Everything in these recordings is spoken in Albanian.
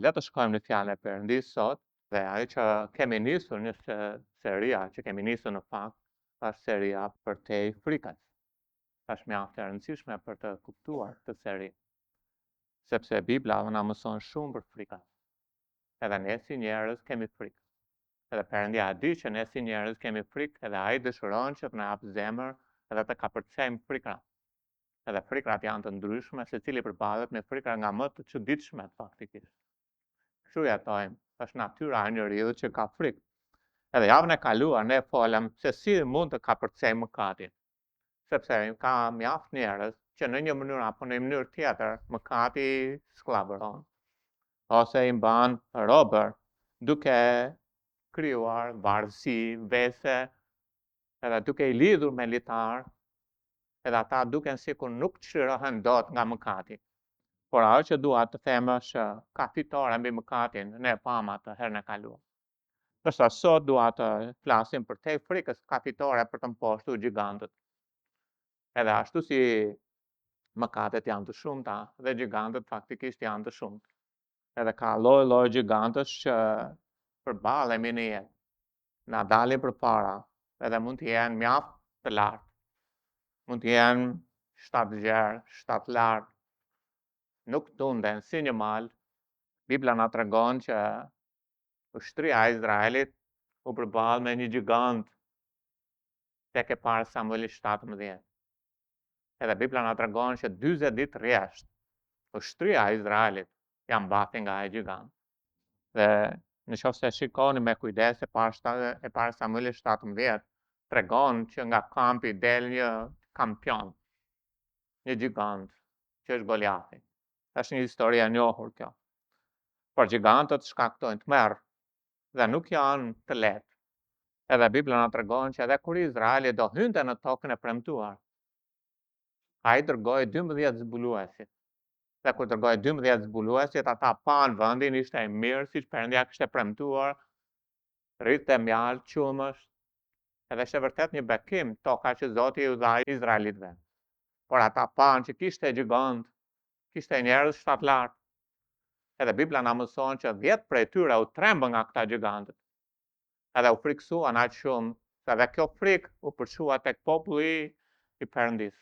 Le të shkojmë në fjalën e Perëndisë sot dhe ajo që kemi nisur në seria që kemi nisur në fakt, është seria për te frikës. Është mjaft e rëndësishme për të kuptuar këtë seri, sepse Bibla na mëson shumë për frikën. Edhe ne si njerëz kemi frikë. Edhe Perëndia di që ne si njerëz kemi frikë, edhe ai dëshiron që të na jap zemër edhe të kapërcejmë frikrat. Edhe frikrat janë të ndryshme, secili përballet me frikra nga më të çuditshme faktikisht. Kështu jetojmë, është natyra e njeriu që ka frikë. Edhe javën e kaluar ne folëm se si mund të kapërcejmë mëkatin. Sepse ka mjaft njerëz që në një mënyrë apo në një mënyrë tjetër mëkati skllavëron. Ose i mban robër duke krijuar varësi, vese, edhe duke i lidhur me litar, edhe ata duken sikur nuk çlirohen dot nga mëkati. Por ajo që dua të them është ka fitore mbi mëkatin, ne pam atë herën e kaluar. Përsa sot dua të flasim për te frikës ka fitore për të mposhtur gjigantët. Edhe ashtu si mëkatet janë të shumta dhe gjigantët faktikisht janë të shumtë. Edhe ka lloj gjigantësh që përballemi në jetë, na dalin përpara, edhe mund të jenë mjaft të lartë. Mund të jenë 7 gjerë, 7 lartë, nuk tunden si një mal. Bibla na tregon që ushtria e Izraelit u përball me një gjigant tek e parë Samueli 17. Edhe Bibla na tregon që 40 ditë rresht ushtria e Izraelit janë mbati nga ai gjigant. Dhe nëse shikoni me kujdes e parë Samueli 17, tregon që nga kampi del një kampion, një gjigant, që është Goliati. Është një histori e njohur kjo. Por gjigantët shkaktojnë tmerr dhe nuk janë të lehtë. Edhe Bibla na tregon që edhe kur Izraeli do hynte në tokën e premtuar, ai dërgoi 12 zbuluesi. Dhe kur dërgoi 12 zbuluesit, ata pan vendin ishte i mirë siç Perëndia kishte premtuar, rrite mjalë, qumësh, edhe ishte vërtet një bekim toka që Zoti u dha Izraelitëve. Por ata pan që kishte gjigant, kishte njerëz shtatlartë. Edhe Bibla na mëson që 10 prej tyre u trembën nga këta gjigantët. Edhe u friksuan aq shumë, se edhe kjo frikë u përshua tek populli i Perëndisë.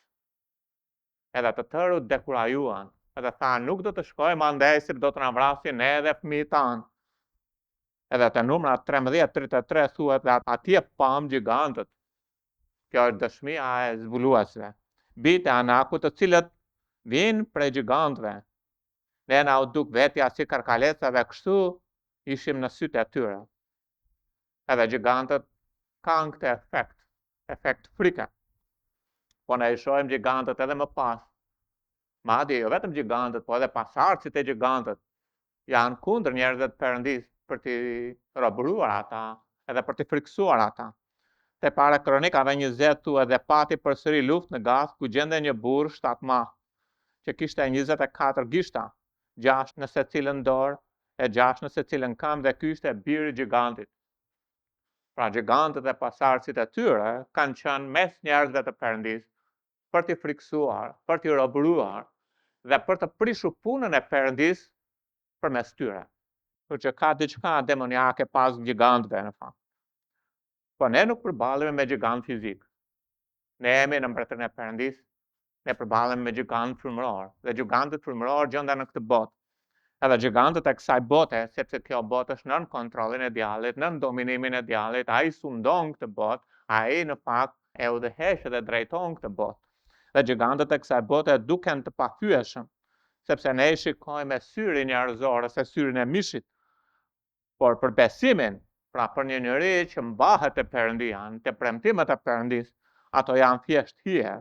Edhe të tërë u dekurajuan, edhe thanë nuk do të shkojmë andej se do të na vrasin ne dhe fëmijët tanë. Edhe te Numra 13:33 thuhet dhe atje pam gjigantët. Kjo është dëshmia e zbuluesve. Bitë e Anakut, të cilët vinë prej gjigantëve. Ne na u duk vetja si karkalesa dhe kështu ishim në sytë e tyre. Edhe gjigantët kanë këtë efekt frike. Po ne i shohim gjigantët edhe më pas. Madje jo vetëm gjigantët, po edhe pasardhësit e gjigantët janë kundër njerëzve të Perëndisë për t'i robëruar ata edhe për t'i friksuar ata. Te para Kronikave 20 thuhet dhe pati përsëri luftë në Gath ku gjende një burr shtatmah që kishte 24 gishta, 6 në secilën dorë e 6 në secilën këmbë dhe ky ishte biri i gigantit. Pra gjigantët dhe pasardhësit e tyre kanë qenë mes njerëzve të Perëndisë për t'i friksuar, për t'i robëruar dhe për të prishur punën e Perëndisë përmes tyre. Por që ka diçka demoniake pas gjigantëve në fakt. Po ne nuk përballemi me gjigant fizik. Ne jemi në mbretërinë e Perëndisë, ne përballemi me gjigant frymëror, dhe gjigantët frymëror gjenden në këtë botë. Edhe gjigantët e kësaj bote, sepse kjo botë është nën kontrollin e djallit, nën dominimin e djallit, ai sundon këtë botë, ai në fakt e udhëheq dhe drejton këtë botë. Dhe gjigantët e kësaj bote duken të pafyeshëm, sepse ne i shikojmë me syrin njerëzor ose syrin e mishit. Por për besimin, pra për një njeri që mbahet te Perëndia, te premtimet e Perëndisë, ato janë thjesht hije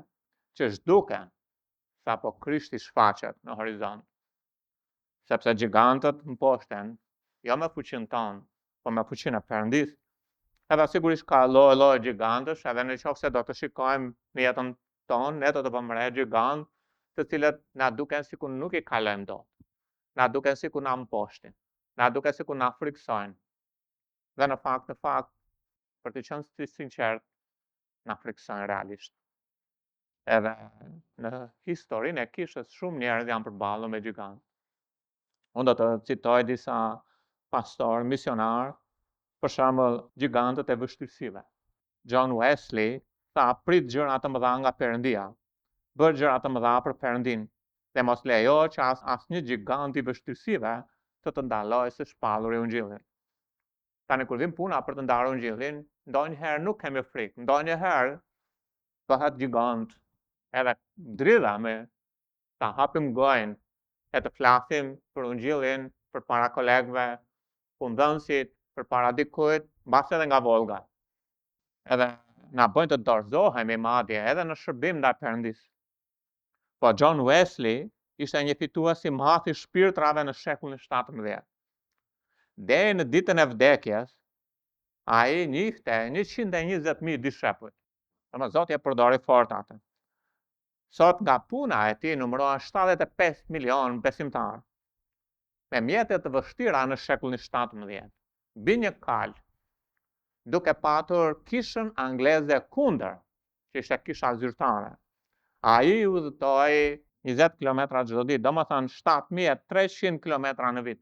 që zhduken sapo Krishti shfaqet në horizont. Sepse gjigantët mposhten, jo me fuqinë tonë, po me fuqinë e Perëndisë. Edhe sigurisht ka lloj gjigantësh, edhe nëse do të shikojmë në jetën tonë, ne do të vëmë re gigantë të cilët na duken sikur nuk i kalojmë dot. Na duken sikur na mposhtin, na duken sikur na friksojnë. Dhe në fakt, për të qenë sinqert, na friksojnë realisht. Edhe në historinë e kishës shumë njerëz janë përballur me gjigant. Unë do të citoj disa pastor, misionar, për shembull gjigantët e vështirësive. John Wesley tha prit gjëra të mëdha nga Perëndia, bër gjëra të mëdha për Perëndin, dhe mos lejo që asnjë gjigant i vështirësive të ndalojë së shpalluri Ungjillin. Tani kur vim puna për të ndarë Ungjillin, ndonjëherë nuk kemi frikë, ndonjëherë bëhet gjigant, edhe dridha me ta hapim gojën e të flasim për Ungjillin përpara kolegëve, punëdhënësit, përpara dikujt, mbas edhe nga volga. Edhe na bëjnë të dorëzohemi madje edhe në shërbim ndaj Perëndisë. Po John Wesley ishte një fitues i madh i shpirtrave në shekullin 17. Deri në ditën e vdekjes, ai njihte 120.000 dishepull. Ama Zoti e përdori fort atë. Sot nga puna e tij numërohen 75 milion besimtarë. Me mjete të vështira në shekullin 17, bi një kal, duke patur kishën angleze kundër, që ishte kisha zyrtare. Ai udhëtoi 20 kilometra çdo ditë, domethënë 7300 kilometra në vit.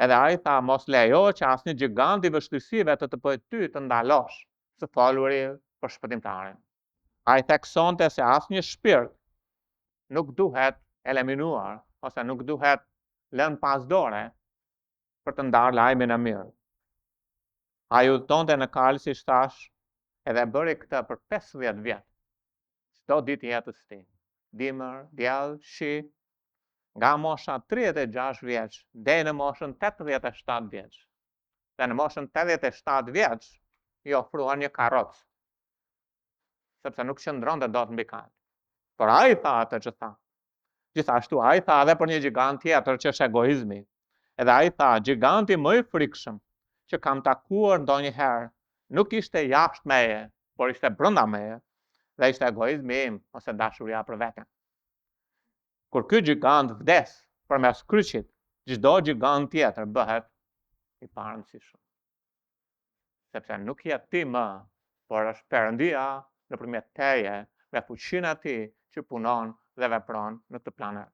Edhe ai tha mos lejo që asnjë gjigant i vështirësive të bëjë ty të ndalosh së foluri për shpëtimtarin. Ai theksonte se asnjë shpirt nuk duhet eliminuar ose nuk duhet lënë pas dore për të ndarë lajmin e mirë. Ai udhëtonte në kalë, siç thash, edhe bëri këtë për 50 vjet. Çdo ditë jetës së tij. Dimër, diell, shi, nga mosha 36 vjeç deri në moshën 87 vjeç. Dhe në moshën 87 vjeç i ofruan një karrocë, sepse nuk qëndronte dot mbi kal. Por ai tha atë që tha. Gjithashtu ai tha edhe për një gjigant tjetër që është egoizmi. Edhe ai tha, giganti më i frikshëm që kam takuar ndonjëherë nuk ishte jashtë meje, por ishte brenda meje, dhe ishte egoizmi im ose dashuria për veten. Kur ky gjigant vdes përmes kryqit, çdo gjigant tjetër bëhet i parëndësishëm. Sepse nuk je ti më, por është Perëndia nëpërmjet teje me fuqinë e tij që punon dhe vepron në këtë planet.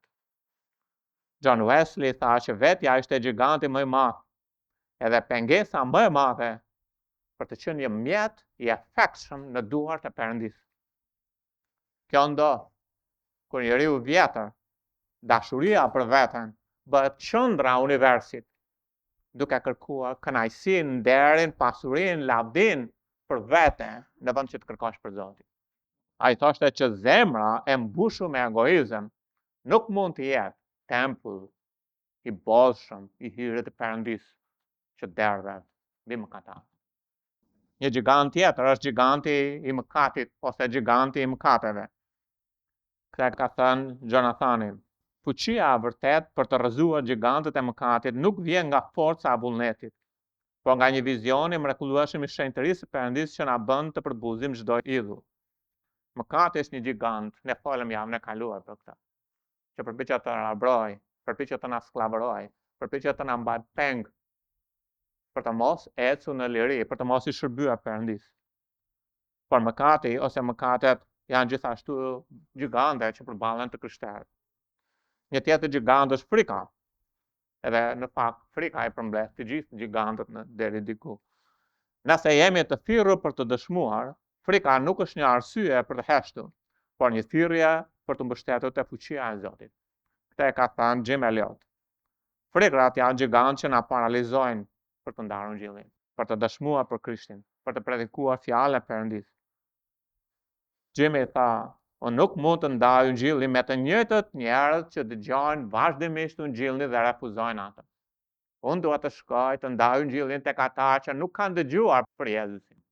John Wesley tha që vetja ishte giganti më i madh, edhe pengesa më e madhe për të qenë një mjet i efektshëm në duart e Perëndisë. Kjo ndodh kur njeriu vjetër, dashuria për veten bëhet qendra e universit, duke kërkuar kënaqësinë, nderin, pasurinë, lavdinë për veten në vend që të kërkosh për Zotin. Ai thoshte që zemra e mbushur me egoizëm nuk mund të jetë tempull i bollshëm i hirit të Perëndisë që derdhet mbi mëkatar. Një gjigant tjetër është giganti i mëkatit ose giganti i mëkateve. Këtë ka thënë Jonathani. Fuqia e vërtet për të rrëzuar gjigantët e mëkatit nuk vjen nga forca e vullnetit, por nga një vizion i mrekullueshëm i shenjtërisë së Perëndisë që na bën të përbuzim çdo idhull. Mëkati është një gjigant, ne folëm javën e kaluar për këtë, që përpiqet të na mbrojë, përpiqet të na skllavërojë, përpiqet të na mbajë peng për të mos ecur në liri, për të mos i shërbyer Perëndisë. Por mëkati ose mëkatet janë gjithashtu gjigante që përballen të krishterët. Një tjetër gjigant është frika. Edhe në fakt frika i përmbledh të gjithë gjigantët deri diku. Nëse jemi të thirrur për të dëshmuar, frika nuk është një arsye për të heshtur, por një thirrje për të mbështetur te fuqia e Zotit. Këtë e ka thënë Jim Elliot. Frikrat janë gjigant që na paralizojnë për të ndarë Ungjillin, për të dëshmuar për Krishtin, për të predikuar fjalën e Perëndisë. Jimmy tha, unë nuk mund të ndaj Ungjillin me të njëjtët njerëz që dëgjojnë vazhdimisht Ungjillin dhe refuzojnë atë. Unë dua të shkoj të ndaj Ungjillin tek ata që nuk kanë dëgjuar për Jezusin.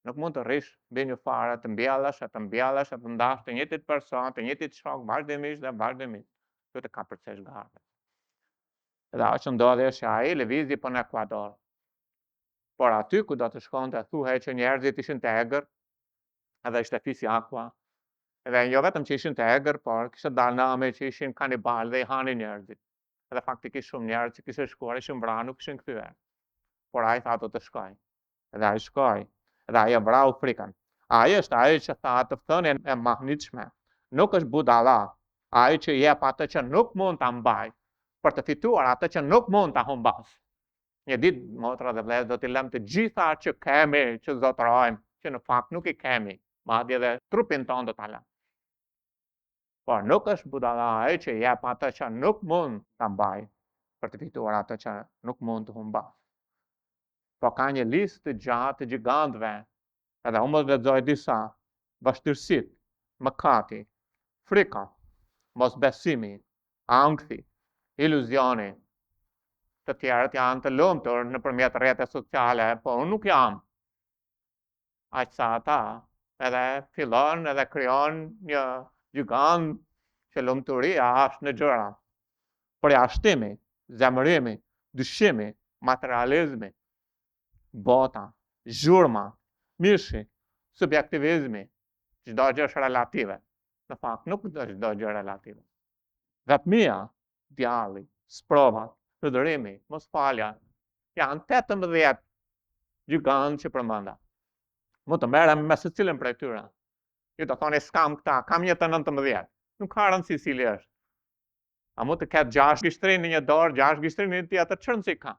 Nuk mund të rrish mbi një fare të mbjellësh e të ndash të njëjtit person, të njëjtit shok vazhdimisht dhe vazhdimisht. Kjo të ka përcesh garë. Edhe ajo që ndodhi është që ai lëvizi për në Ekuador. Por aty ku do të shkonte thuhej që njerëzit ishin të egër, edhe ishte fisi akua. Edhe jo vetëm që ishin të egër, por kishte dalë name që ishin kanibal dhe i hanin njerëzit. Edhe faktikisht shumë njerëz që kishin shkuar ishin vrarë, nuk kishin kthyer. Por ai tha do të shkoj. Edhe ai shkoi. Edhe ai e vrau frikën. Ai është ai që tha të thënien e mahnitshme. Nuk është budalla, ai që jep atë që nuk mund ta mbaj, për të fituar atë që nuk mund ta humbas. Një ditë motra dhe vëllezër do t'i lëm të gjitha që kemi, që zotërojmë, që në fakt nuk i kemi, madje edhe trupin tonë do ta lëm. Por nuk është budalla ai që jep atë që nuk mund ta mbaj për të fituar atë që nuk mund të humbas. Po ka një listë të gjatë të gjigantëve, edhe unë mos lexoj disa, vështirësitë, mëkati, frika, mosbesimi, ankthi, iluzioni. Të tjerët janë të lumtur nëpërmjet rrjetet sociale, po unë nuk jam. Aq sa ata, edhe fillon edhe krijon një gjigant që lumturia është në gjëra. Përjashtimi, zemërimi, dyshimi, materializmi, bota, zhurma, mishi, subjektivizmi, çdo gjë është relative. Në fakt nuk është çdo gjë relative. Vetmia, djalli, sprovat, hydërimi, mosfalja, janë 18 gjigant që përmenda. Mund të merrem me secilin prej tyre. Ju do thoni s'kam këta, kam një të 19. Nuk ka rëndësi cili është. A mund të ketë 6 gishtrin në një dorë, 6 gishtrin në një tjetër, çfarë rëndësi ka?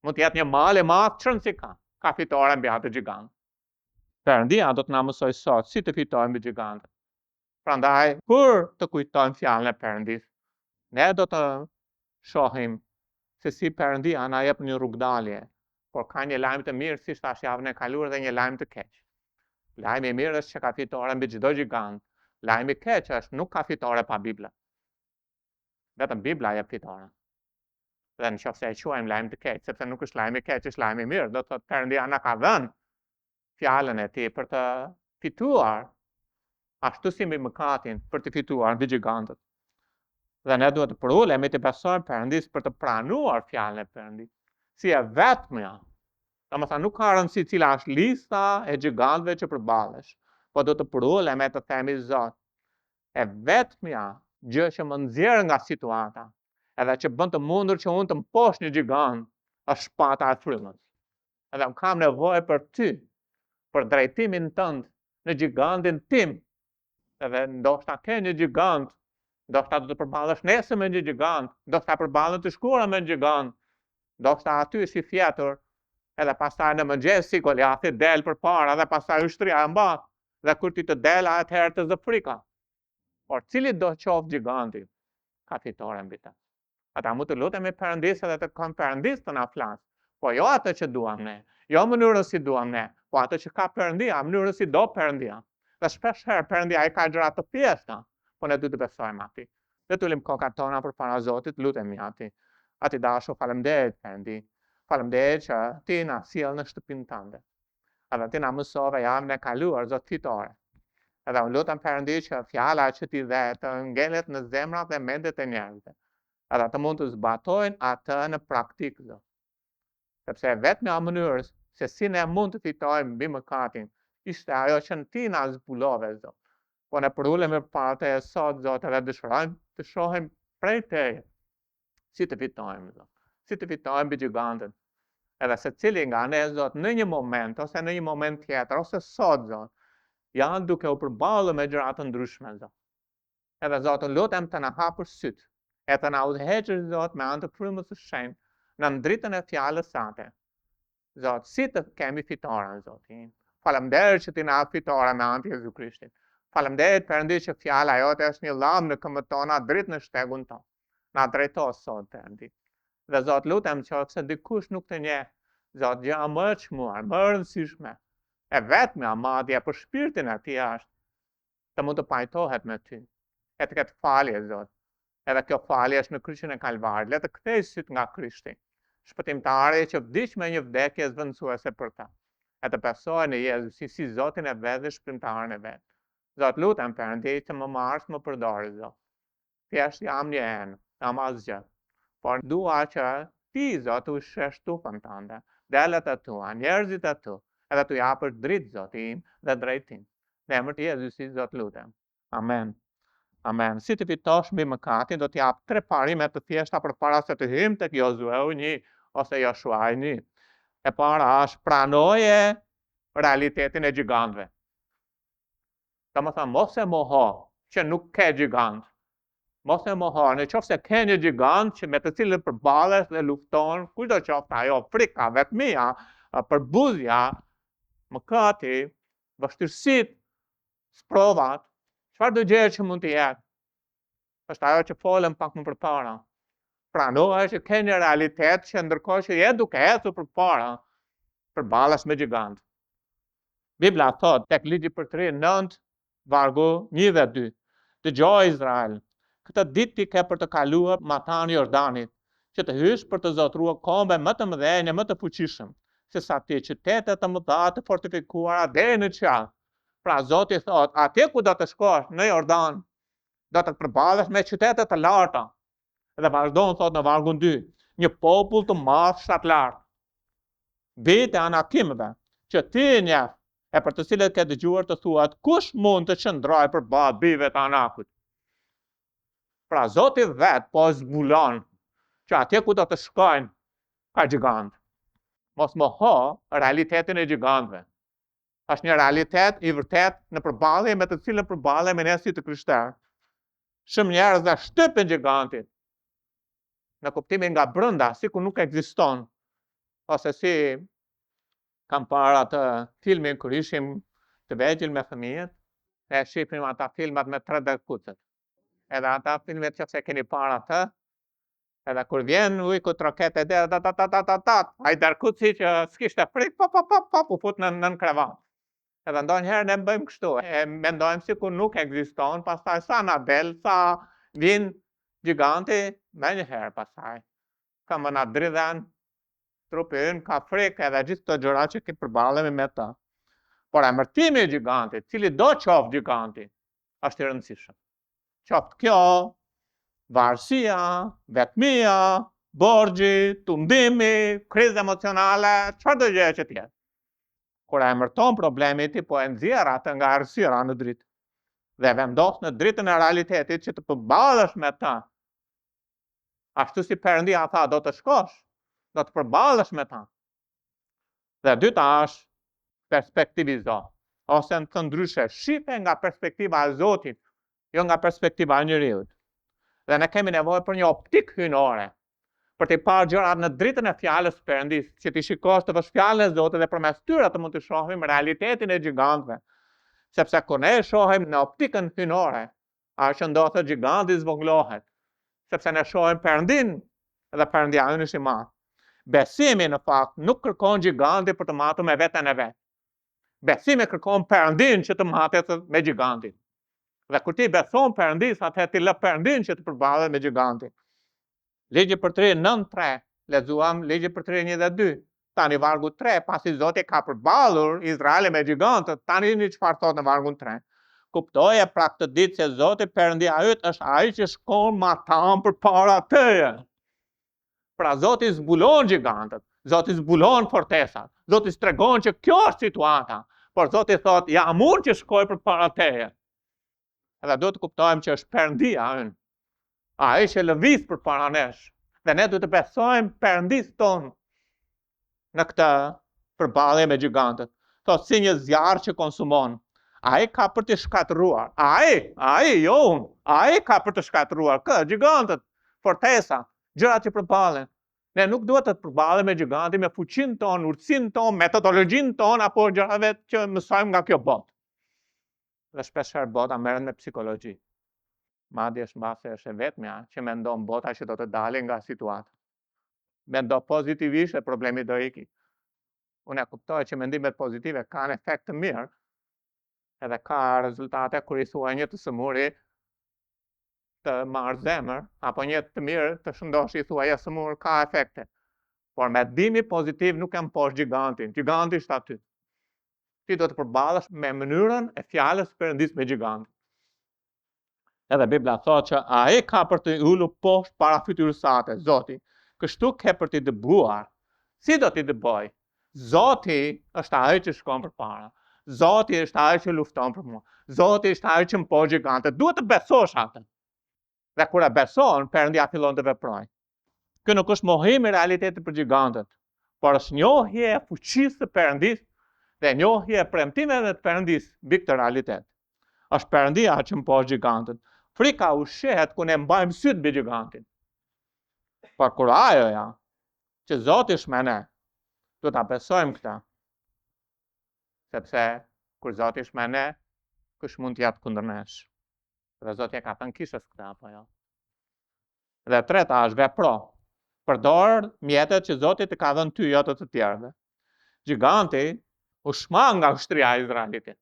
Mund të jetë një mal i madh, çfarë rëndësi ka? Ka fitore mbi atë gjigant. Perëndia do të na mësoj sot si të fitojmë mbi gjigantët. Prandaj, kur të kujtojmë fjalën e Perëndis, ne do të shohim se si Perëndia na jep një rrugdalje, por ka një lajm të mirë, si thash javën e kaluar, dhe një lajm të keq. Lajmi i mirë është që ka fitore mbi çdo gjigant. Lajmi i keq është nuk ka fitore pa Bibla. Vetëm Bibla jep fitore. Dhe nëse e quajmë lajm të keq, sepse nuk është lajmi i keq, është lajmi i mirë, do të thotë Perëndia na ka dhënë fjalën e tij për të fituar, ashtu si mbi mëkatin, për të fituar mbi gjigantët. Dhe ne duhet të përulemi të besojmë Perëndis për të pranuar fjalën e Perëndis. Si e vetmja. Domethënë nuk ka rëndësi cila është lista e gjigantëve që përballesh, po do të përulemi të themi Zot, e vetmja gjë që më nxjerr nga situata, edhe që bën të mundur që unë të mposh një gjigant, është shpata e frymës. Edhe unë kam nevojë për ty, për drejtimin tënd në gigantin tim. Edhe ndoshta ke një gjigant, ndoshta do të përballesh nesër me një gjigant, ndoshta përballen të shkuara me një gjigant, ndoshta aty si fjetur, edhe pastaj në mëngjes si Goliati del përpara dhe pastaj ushtria e mbat, dhe kur ti të del atëherë të zë frika. Por cili do qoftë giganti, ka fitore mbi të. Ata mund të lutemi Perëndis edhe të kam Perëndis të na flas, po jo atë që duam ne, jo mënyrën si duam ne, po atë që ka Perëndia, mënyrën si do Perëndia. Dhe shpesh herë Perëndia ai ka gjëra të thjeshta, po ne duhet të besojmë atij. Le të ulim kokat tona përpara Zotit, lutemi atij. Ati dashur, faleminderit Perëndi. Faleminderit që ti na sjell në shtëpinë tënde. Edhe ti na mësove javën e kaluar Zot fitore. Edhe unë lutem Perëndi që fjala që ti dhe të ngelet në zemrat dhe mendet e njerëzve. Edhe të mund të zbatojnë atë në praktikë, Zot. Sepse vetëm mënyrë se si ne mund të fitojmë mbi mëkatin, ishte ajo që ti na zbulove, Zot. Po ne përulemi para teje sot, Zot, edhe dëshirojmë të shohim prej teje si të fitojmë, Zot. Si të fitojmë mbi gjigantët. Edhe secili nga ne, Zot, në një moment ose në një moment tjetër, ose sot, Zot, janë duke u përballur me gjëra të ndryshme, Zot. Edhe Zot, lutem të na hapësh syt, e të na udhëheqësh, Zot, me anë të frymës së shenjtë, në dritën e fjalës sate. Zot, si të kemi fitoren, Zot. Faleminderit që ti na jep fitore me anë të Jezu Krishtit. Faleminderit Perëndi që fjala jote është një llam në këmbët tona dritë në shtegun tonë. Na drejto sot, Perëndi. Dhe Zot, lutem që se dikush nuk të njeh, Zot, gjëra më të çmuar, më rëndësishme, e vetmja madje për shpirtin e tij është të mund të pajtohet me ty, e të ketë falje, Zot. Edhe kjo falje është në kryqin e Kalvarit. Le të kthej syt nga Krishti, shpëtimtari që vdiq me një vdekje zvendësuese për ta. E të besoj në Jezus si Zotin e vet dhe shpëtimtarin e vet. Zot, lutem Perëndi që më marrësh më përdorë, Zot. Thjesht jam një enë, jam asgjë. Por dua që ti, Zot, u shesh tufën tënde, delet e tua, njerëzit e tu, edhe tu japësh dritë, Zot, im dhe drejtim. Në emër të Jezusit, Zot, lutem. Amen. Amen. Si të fitosh mbi mëkatin, do të jap 3 parime të thjeshta përpara se të hym tek Josueu 1 ose Joshua 1. E para është pranoje realitetin e gjigantëve. Domethënë mos e moho që nuk ke gjigant. Mos e mohoni, nëse ke një gjigant që me të cilën përballesh dhe lufton, kujdo qoftë ajo frika, vetmia, përbuzja, mëkati, vështirësitë, sprovat, çfarë do gjëra që mund të jetë. Është ajo që folëm pak më përpara. Pranohet që ke një realitet që ndërkohë që je duke ecur përpara, përballesh me gjigant. Bibla thot tek ligji për 9, vargu 1 dhe 2. Dëgjoj Izrael, këtë ditë ti ke për të kaluar matanin e Jordanit, që të hysh për të zotruar kombe më të mëdhenj e më të fuqishëm, sesa ti qytete të mëdha të fortifikuara deri në qell. Pra Zoti thot, atje ku do të shkosh në Jordan, do të përballesh me qytete të larta. Dhe vazhdon thot në vargun 2, një popull të madh shtatlar. Bijtë e Anakimëve, që ti njeh, e për të cilët ke dëgjuar të thuat, kush mund të qëndrojë përballë bijve të Anakut? Pra Zoti vet po zbulon që atje ku do të shkojnë ka gjigant. Mos moho realitetin e gjigantëve. Është një realitet i vërtet në përballje me të cilën përballemi ne si të krishterë. Shumë njerëz dhe shtypin gigantin në kuptimin nga brenda, sikur nuk ekziston. Ose si kam parë atë filmin kur ishim të vegjël me fëmijët, ne shihnim ata filmat me 3D kucët. Edhe ata filmet që se keni parë atë, edhe kur vjen ujku troket e derë, ai darkuci që s'kishte frikë, u fut në krevat. Edhe ndonjëherë ne bëjmë kështu, e mendojmë sikur nuk ekziston, pastaj sa na del, sa vin giganti, me njëherë pastaj. Ka më na dridhen, trupi ynë ka frikë edhe gjithë të gjëra që ki përballemi me ta. Por emërtimi i gigantit, cili do qoftë giganti, është i rëndësishëm. Qoftë kjo, varësia, vetmia, borxhi, tundimi, krizë emocionale, çfarë do gjë që tjetë. Kur e emërton problemit, ti po e nxjerr atë nga errësira në dritë. Dhe vendos në dritën e realitetit që të përballesh me ta. Ashtu si Perëndia tha, do të shkosh, do të përballesh me ta. Dhe dyta është perspektivizo, ose në të ndryshe, shife nga perspektiva e Zotit, jo nga perspektiva e njeriut. Dhe ne kemi nevojë për një optik hyjnore, për të parë gjërat në dritën e fjalës së Perëndis, që ti shikosh të vësh fjalën e Zotit dhe përmes tyre të mund të shohim realitetin e gjigantëve. Sepse kur ne shohim në optikën hyjnore, ajo që ndodhet giganti zvogëlohet, sepse ne shohim Perëndin dhe Perëndia është i madh. Besimi në fakt nuk kërkon giganti për të matur me veten e vet. Besimi kërkon Perëndin që të matet me gigantin. Dhe kur ti beson Perëndis, atëherë ti lë Perëndin që të përballet me gigantin. Ligji për 9:3, lexuam ligji për 1 dhe 2. Tani vargu 3, pasi Zoti ka përballur Izraelin me gjigantët, tani një çfarë thot në vargun 3. Kuptoje pra këtë ditë se Zoti Perëndia yt është ai që shkon matan përpara teje. Pra Zoti zbulon gjigantët, Zoti zbulon fortesat, Zoti tregon që kjo është situata, por Zoti thot, ja mund që shkoj përpara teje. Edhe duhet të kuptojmë që është Perëndia ynë. Ai që lëviz përpara nesh. Dhe ne duhet të besojmë Perëndis tonë në këtë përballje me gjigantët. Thot si një zjarr që konsumon. Ai ka për të shkatëruar. Ai, jo unë. Ai ka për të shkatëruar gjigantët, fortesa, gjërat që përballen. Ne nuk duhet të përballemi me gigantin me fuqinë tonë, urtësinë tonë, metodologjinë tonë apo gjërave që mësojmë nga kjo botë. Dhe shpeshherë bota merret me psikologji. Madje shmbase është e vetmja që mendon bota që do të dalë nga situata. Mendo pozitivisht e problemi do iki. Unë e kuptoj që mendimet pozitive kanë efekt të mirë, edhe ka rezultate kur i thua një të sëmuri të marrë zemër, apo një të mirë të shëndosh i thua ja sëmur, ka efekte. Por mendimi pozitiv nuk e mposh gigantin. Giganti është aty. Ti do të përballesh me mënyrën e fjalës Perëndis me gigantin. Edhe Bibla thot që ai ka për të ulur poshtë para fytyrës sate, Zoti. Kështu ke për të dëbuar. Si do t'i dëboj? Zoti është ai që shkon përpara. Zoti është ai që lufton për mua. Zoti është ai që mposh gjigantët. Duhet të besosh atë. Dhe kur e beson, Perëndia fillon të veprojë. Ky nuk është mohim i realitetit për gjigantët, por është njohje e fuqisë së Perëndis dhe njohje e premtimeve të Perëndis mbi këtë realitet. Është Perëndia që mposh gjigantët. frika u shehet ku ne mbajmë sytë mbi gigantin. Por kur ajoja që Zoti është me ne, duhet ta besojmë këtë. Sepse kur Zoti është me ne, kush mund të jetë kundër nesh? Dhe Zoti e ka thënë kishës këtë apo jo? Dhe treta është vepro. Përdor mjetet që Zoti të ka dhënë ty, jo të tjerëve. Giganti u shmang nga ushtria e Izraelitit.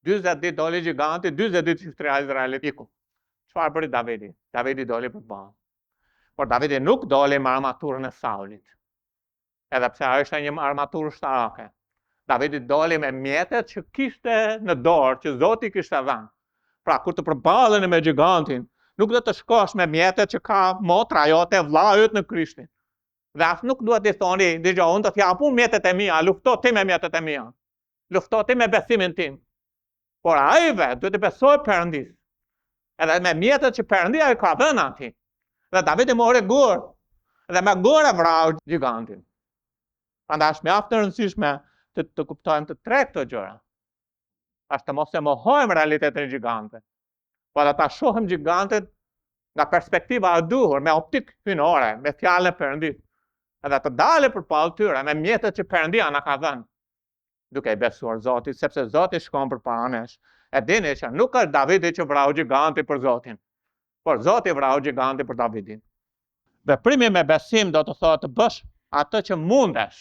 40 ditë doli giganti, 40 ditë ushtria e Izraelit iku. Çfarë bëri Davidi? Davidi doli përballë. Por Davidi nuk doli me armaturën e Saulit. Edhe pse ajo ishte një armaturë ushtarake. Davidi doli me mjetet që kishte në dorë, që Zoti kishte dhënë. Pra kur të përballen me gigantin, nuk do të shkosh me mjetet që ka motra jote, vlla yt në Krishtin. Dhe as nuk duhet të thoni, dëgjoj, unë do të japu mjetet e mia, lufto ti me mjetet e mia. Lufto ti me besimin tim. Por ai vetë duhet të besojë Perëndis. Edhe me mjetet që Perëndia i ka dhënë atij. Dhe Davidi mori gur. Dhe me gur e vrau gigantin. Prandaj është mjaft e rëndësishme të kuptojmë të tre këto gjëra. Është të mos e mohojmë realitetin e gjigantëve. Por ta shohim gigantet nga perspektiva e duhur, me optik hynore, me fjalën e Perëndis. Edhe të dalë përpallë tyre me mjetet që Perëndia na ka dhënë. Duke i besuar Zotit, sepse Zoti shkon përpara nesh. E dini që nuk është Davidi që vrau giganti për Zotin, por Zoti vrau giganti për Davidin. Veprimi me besim do të thotë të bësh atë që mundesh,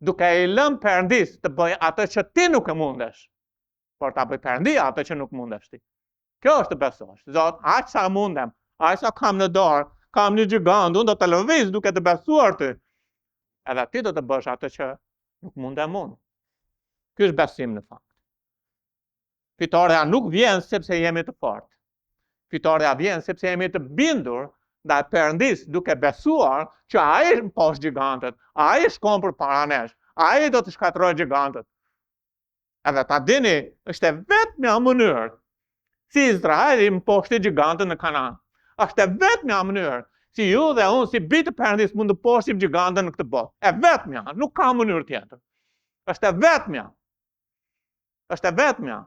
duke i lënë Perëndis të bëj atë që ti nuk e mundesh, por ta bëj Perëndia atë që nuk mundesh ti. Kjo është të besosh. Zot, aq sa mundem, aq sa kam në dorë, kam një gjigant, unë do të lëviz duke të besuar ty. Edhe ti do të bësh atë që nuk mundem unë. Ky është besim në fakt. Fitoria nuk vjen sepse jemi të fortë. Fitoria vjen sepse jemi të bindur ndaj Perëndis, duke besuar që ai mposh gjigantët, ai shkon përpara nesh, ai do të shkatërrojë gjigantët. Edhe ta dini, është vetmja mënyrë si Izraeli mposhti gjigantët në Kanaan. Është vetmja mënyrë si ju dhe unë si bitë Perëndis mund të poshtim gjigantën në këtë botë. E vetmja, nuk ka mënyrë tjetër. Është vetmja. Është vetmja.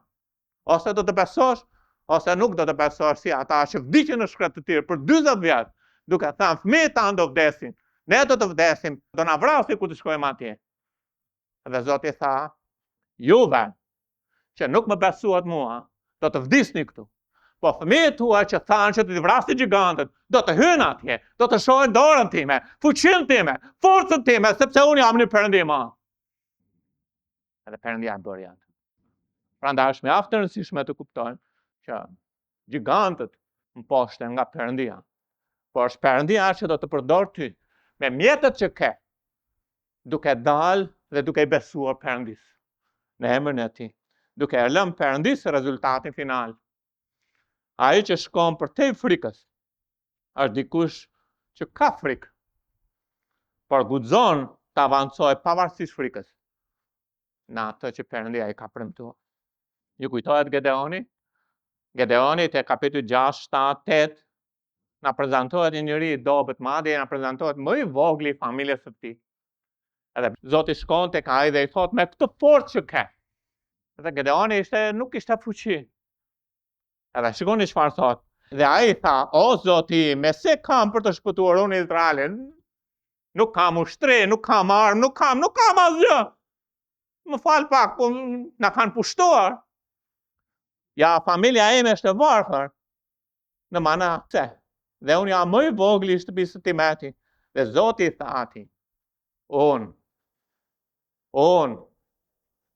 Ose do të besosh, ose nuk do të besosh si ata që vdiqën në shkret të tjerë për 40 vjet, duke thënë fëmijët tanë do vdesin, ne do të vdesim, do na vrasin ku të shkojmë atje. Dhe Zoti tha, juve që nuk më besuat mua, do të vdisni këtu. Po fëmijët tuaj që thanë që të vrasin gjigantët, do të hynë atje, do të shohin dorën time, fuqinë time, forcën time, sepse unë jam një Perëndim. Edhe Perëndia e bëri atë. Prandaj është mjaft e rëndësishme të kuptojmë që gjigantët mposhten nga Perëndia. Por është Perëndia që do të përdor ty me mjetet që ke, duke dalë dhe duke i besuar Perëndis. Në emrin e tij, duke e lënë Perëndis rezultatin final. Ai që shkon përtej frikës është dikush që ka frikë, por guxon të avancojë pavarësisht frikës në atë që Perëndia i ka premtuar. Ju kujtohet Gedeoni? Gedeoni te kapitulli 6, 7, 8 na prezantohet një njeri i dobët, madje na prezantohet më i vogël i familjes së tij. Edhe Zoti shkon tek ai dhe i thot me këtë forcë që ke. Dhe Gedeoni nuk ishte fuqi. Edhe shikoni çfarë thot. Dhe ai tha, o Zoti, me se kam për të shpëtuar unë Izraelin? Nuk kam ushtri, nuk kam armë, nuk kam asgjë. Më fal pak, po na kanë pushtuar. Ja, familja ime është e varfër në Manase. Dhe unë jam më i vogël i shtëpisë së Timeti. Dhe Zoti tha atij,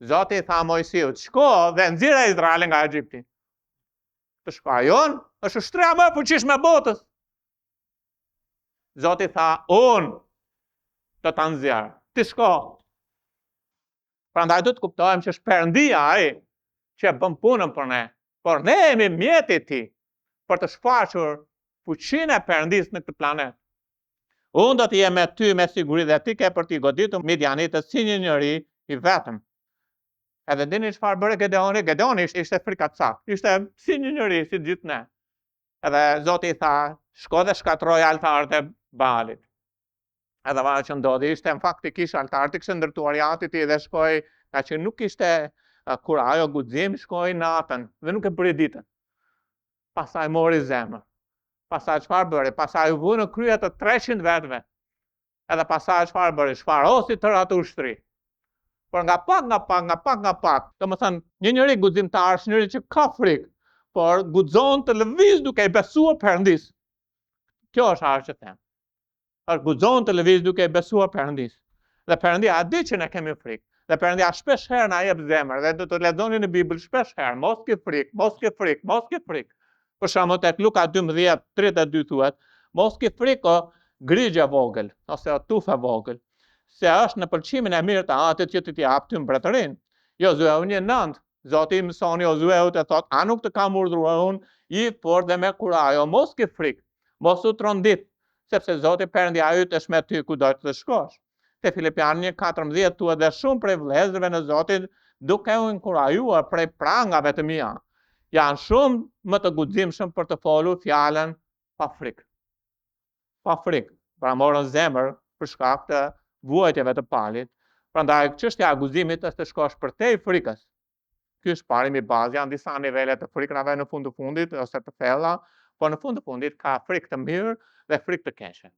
Zoti tha Mojsiut, shko dhe nxirë Izraelin nga Egjipti. Të shkoj unë, është ushtria më e fuqishme e botës. Zoti tha, do ta nxjerr. Ti shko. Prandaj do të kuptojmë që është Perëndia ai që bën punën për ne, por ne jemi mjeti i tij për të shfaqur fuqinë e Perëndis në këtë planet. Unë do të jem me ty me siguri dhe ti ke për t'i goditur Midianitët si një njeri i vetëm. Edhe dini çfarë bëri Gedeoni? Gedeoni ishte frikacak, ishte si një njeri si gjithë ne. Edhe Zoti i tha, shko dhe shkatroj altarët e Baalit. Edhe vaje që ndodhi, ishte në faktikisht altarët i kishte ndërtuar jashtë i dhe shkoi, nga që nuk ishte kur ajo guxim, shkoi natën dhe nuk e bëri ditën. pastaj mori zemër. Pastaj çfarë bëri? Pastaj u vu në krye të 300 vetëve. Edhe pastaj çfarë bëri? Shfarosi tërë atë ushtri. Por nga pak, domethënë një njeri guximtar është njëri që ka frikë, por guxon të lëviz duke i besuar Perëndis. Kjo është ajo që them. Është guxon të lëviz duke i besuar Perëndis. Dhe Perëndia a di që ne kemi frikë. Dhe Perëndia shpesh herë na jep zemër, dhe do të lexoni në Bibël shpesh herë, mos ke frikë, mos ke frikë, mos ke frikë. Për shembull tek Luka 12:32 thuhet, mos ke frikë o grigje vogël ose o tufë vogël, se është në pëlqimin e mirë të Atit që t'i jap ty mbretërinë. Jozueu 1:9, Zoti i mësoni Jozueut e thot, a nuk të kam urdhëruar unë, i fort dhe me kurajo, mos ke frikë, mos u trondit, sepse Zoti Perëndia yt është me ty kudo që të shkosh. Te Filipianë 1:14 thuhet, dhe shumë prej vëllezërve në Zotin duke u inkurajuar prej prangave të mia, janë shumë më të guximshëm për të folur fjalën pa frikë. Pa frikë, pra morën zemër për shkak të vuajtjeve të palit. Prandaj çështja e guximit është të shkosh përtej frikës. Ky është parimi bazë, janë disa nivele të frikave në fund të fundit ose të thella, por në fund të fundit ka frikë të mirë dhe frikë të keqe.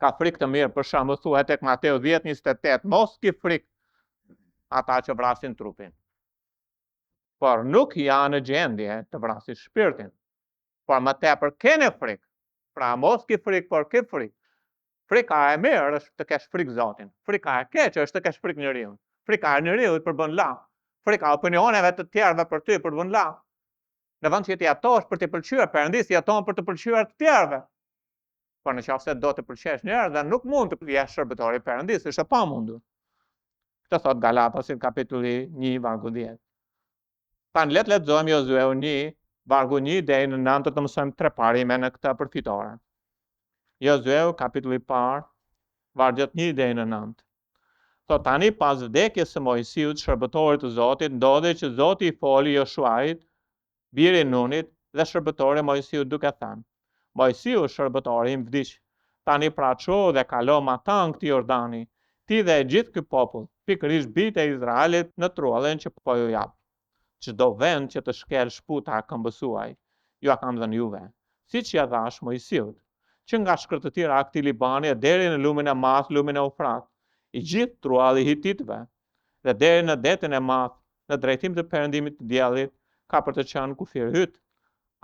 Ka frikë të mirë, për shembull thuhet tek Mateu 10:28, mos ki frikë ata që vrasin trupin, por nuk janë në gjendje të vrasin shpirtin. Por më tepër kene frikë. Pra mos ki frikë, por ki frikë. Frika e mirë është të kesh frikë Zotin. Frika e keqe është të kesh frikë njeriun. Frika e njeriut për bën la. Frika e opinioneve të tjerëve për ty për bën la. Në vend që ti jetosh për të pëlqyer Perëndis, jeton për të pëlqyer të tjerëve. Por nëse do të pëlqesh njëherë dhe nuk mund të jesh shërbëtor i Perëndis, është e pamundur. Këtë thot Galatasit kapitulli 1 vargu 10. Tan le të lexojmë Jozueu 1 vargu 1 deri në 9 të mësojmë 3 parime në këtë përfitore. Jozueu kapitulli 1 vargjet 1 deri në 9. Thot tani pas vdekjes së Mojsiut, shërbëtorit të Zotit, ndodhi që Zoti i foli Joshuait, birin Nunit, dhe shërbëtori Mojsiut duke thënë: Mojsiu shërbëtori im vdiq, tani pra ço dhe kalo matan këtij Jordani, ti dhe gjithë ky popull, pikërisht bijtë e Izraelit në truallin që po ju jap. Çdo vend që të shkel shputa këmbësuaj, ju a kam dhënë juve, siç ja dhash Mojsiut, që nga shkërtëtira e këtij Libani deri në lumin e madh, lumin e Ufrat, i gjithë trualli i hititëve, dhe deri në detin e madh, në drejtim të perëndimit të diellit, ka për të qenë kufir hyt.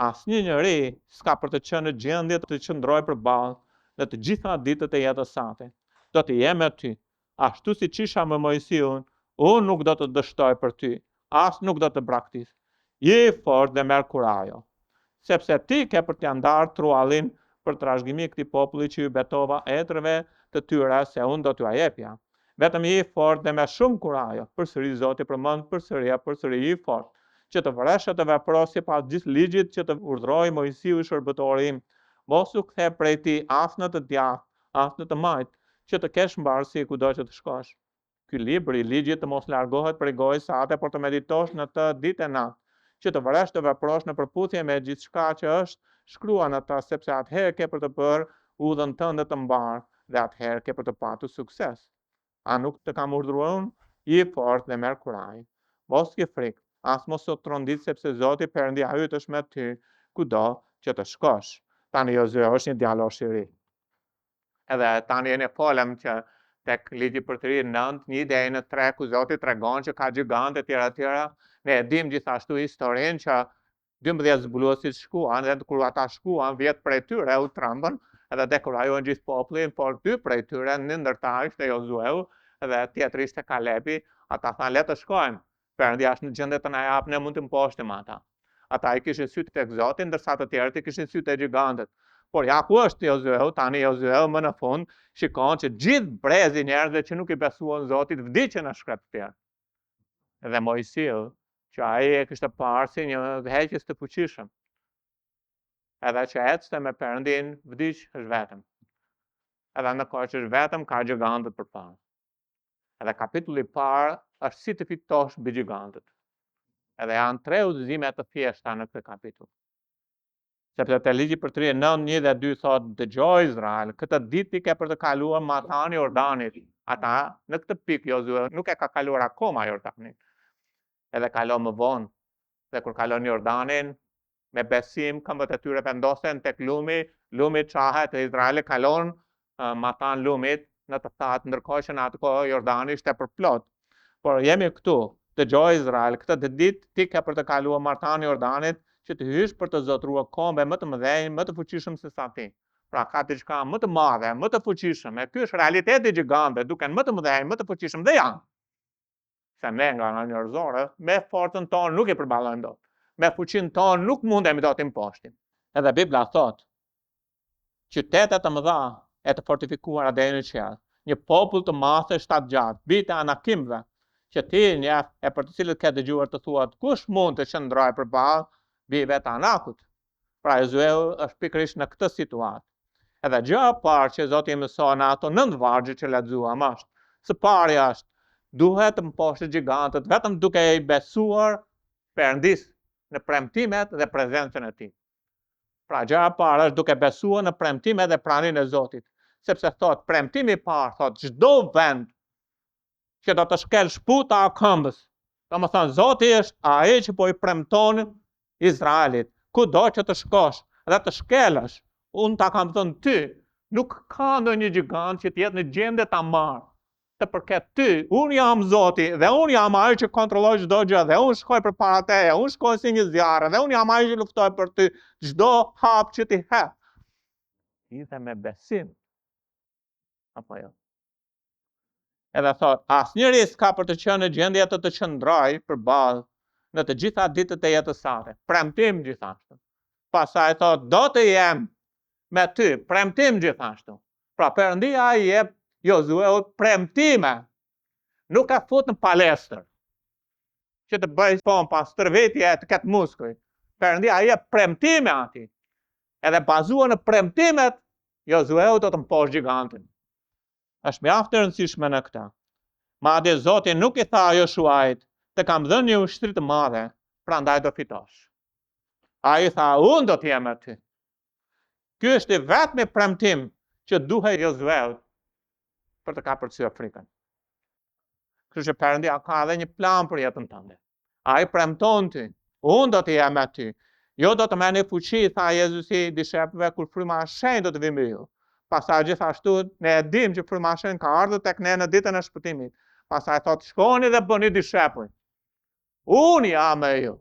Asnjë njeri s'ka për të qenë në gjendje të qëndrojë përballë në të gjitha ditët e jetës sate. Do të jem me ty, ashtu siç isha me Mojsiun, unë nuk do të dështoj për ty, as nuk do të braktis. Je i fortë dhe merr kurajo, sepse ti ke për t'ia ndarë truallin për trashëgimi këtij populli që ju betova etërve të tyre se unë do t'ju jepja. Vetëm je i fortë dhe me shumë kurajo. Përsëri Zoti përmend përsëri je i fortë, që të vëresh të veprosh sipas gjithë ligjit që të urdhëroi Mojsiu shërbëtori im. Mos u kthe prej ti as në të djathtë, as në të majtë, që të kesh mbarësi kudo që të shkosh. Ky libër i ligjit të mos largohet prej gojës sate, por të meditosh në të ditë e natë, që të vëresh të veprosh në përputhje me gjithçka që është shkruar në ta, sepse atëherë ke për të bërë udhën tënde të mbar dhe atëherë ke për të patur sukses. A nuk të kam urdhëruar unë? Je i fortë dhe merr kuraj. Mos ke frikë, as mos u trondit, sepse Zoti Perëndia yt është me ty kudo që të shkosh. Tani Jozueu është një djalosh i ri. Edhe tani ne folëm që tek ligji për të ri 9:1 deri në 3 ku Zoti tregon që ka gjigante tjera. Ne e dim gjithashtu historinë që 12 zbuluesit shkuan dhe kur ata shkuan, 10 prej tyre u trembën edhe dekurajojnë gjithë popullin, por 2 prej tyre, një ndërta ishte Jozueu dhe tjetri ishte Kalebi, ata thanë le të shkojmë. Perëndia është në gjendje të na japë, ne mund të mposhtim ata. Ata i kishin sytë tek Zoti, ndërsa të tjerët i kishin sytë te gjigantët. Por ja ku është Jozueu? Tani Jozueu më në fund shikon që gjithë brezi njerëzve që nuk i besuan Zotit vdiqën në shkretëtir. Dhe Mojsiu, që ai e kishte parë si një udhëheqës të fuqishëm, edhe që ecste me Perëndin, vdiq është vetëm. Edhe në kohë që është vetëm, ka gjigantët përpara. Edhe kapitulli i parë është si të fitosh mbi gjigantët. Edhe janë 3 udhëzime të thjeshta në këtë kapitull. Sepse te ligji për të ri 9:1 dhe 2 thotë, dëgjoj Izrael, këtë ditë ti ke për të kaluar matani Jordanit. Ata në këtë pikë Jozueu nuk e ka kaluar akoma Jordanin. Edhe kalon më vonë. Dhe kur kalon Jordanin, me besim këmbët e tyre vendosen tek lumi, lumi qahet dhe Izraeli kalon matan lumit në të thatë, ndërkohë që në atë kohë Jordani ishte përplot. Por jemi këtu, dëgjoj Izrael, këtë ditë ti ke për të kaluar martani Jordanit që të hysh për të zotruar kombe më të mëdhenj, më të fuqishëm se sa ti. Pra ka diçka më të madhe, më të fuqishëm. E ky është realiteti gjigante, duken më të mëdhenj, më të fuqishëm dhe janë. Se ne nga ana njerëzore, me forcën tonë nuk i përballojmë dot. Me fuqinë tonë nuk mundemi dot të imposhtim. Edhe Bibla thot, qytetet të mëdha e të fortifikuara deri në qiell, një popull të madh e shtat gjatë, bitë Anakimve, që ti njeh e për të cilët ke dëgjuar të thuat, kush mund të qëndrojë përballë bijve të Anakut? Pra Jozue është pikërisht në këtë situatë. Edhe gjëja e parë që Zoti mëson në ato 9 vargje që lexuam është, së pari është, duhet të mposhtësh gjigantët vetëm duke i besuar Perëndis në premtimet dhe prezencën e tij. Pra gjëja e parë është duke besuar në premtimet dhe praninë e Zotit, sepse thot premtimi i parë thot çdo vend që do të shkel shputa e këmbës. Domethënë Zoti është ai që po i premton Izraelit, kudo që të shkosh dhe të shkelësh, unë ta kam thënë ty, nuk ka ndonjë gjigant që të jetë në gjendje ta marrë. Të përket ty, unë jam Zoti dhe unë jam ai që kontrolloj çdo gjë dhe unë shkoj përpara teje, unë shkoj si një zjarr dhe unë jam ai që luftoj për ty çdo hap që ti hap. Idhe me besim. Apo jo? Edhe thot, asnjëri s'ka për të qenë në gjendje të qëndrojë përballë në të gjitha ditët e jetës sate. Premtim gjithashtu. Pastaj thot, do të jem me ty, premtim gjithashtu. Pra Perëndia i jep Jozueut premtime. Nuk e fut në palestër që të bëj pompa, stërvitje, të ketë muskuj. Perëndia i jep premtime atij. Edhe bazuar në premtimet, Jozueu do të mposh gigantin. Është mjaft e rëndësishme në këtë. Madje Zoti nuk i tha Joshuait, të kam dhënë një ushtri të madhe, prandaj do fitosh. Ai tha, unë do të jem me ty. Ky është i vetmi premtim që duhet Jozueut për të kapërcyer frikën. Kështu që Perëndia ka edhe një plan për jetën tënde. Ai premton ty, unë do të jem me ty. Jo do të merrni fuqi, tha Jezusi dishepëve, kur fryma e shenjtë do të vijë mbi ju. Pastaj gjithashtu ne e dim që fryma e shenjtë ka ardhur tek ne në ditën e shpëtimit. Pastaj thot, shkoni dhe bëni dishepuj. Unë jam me ju.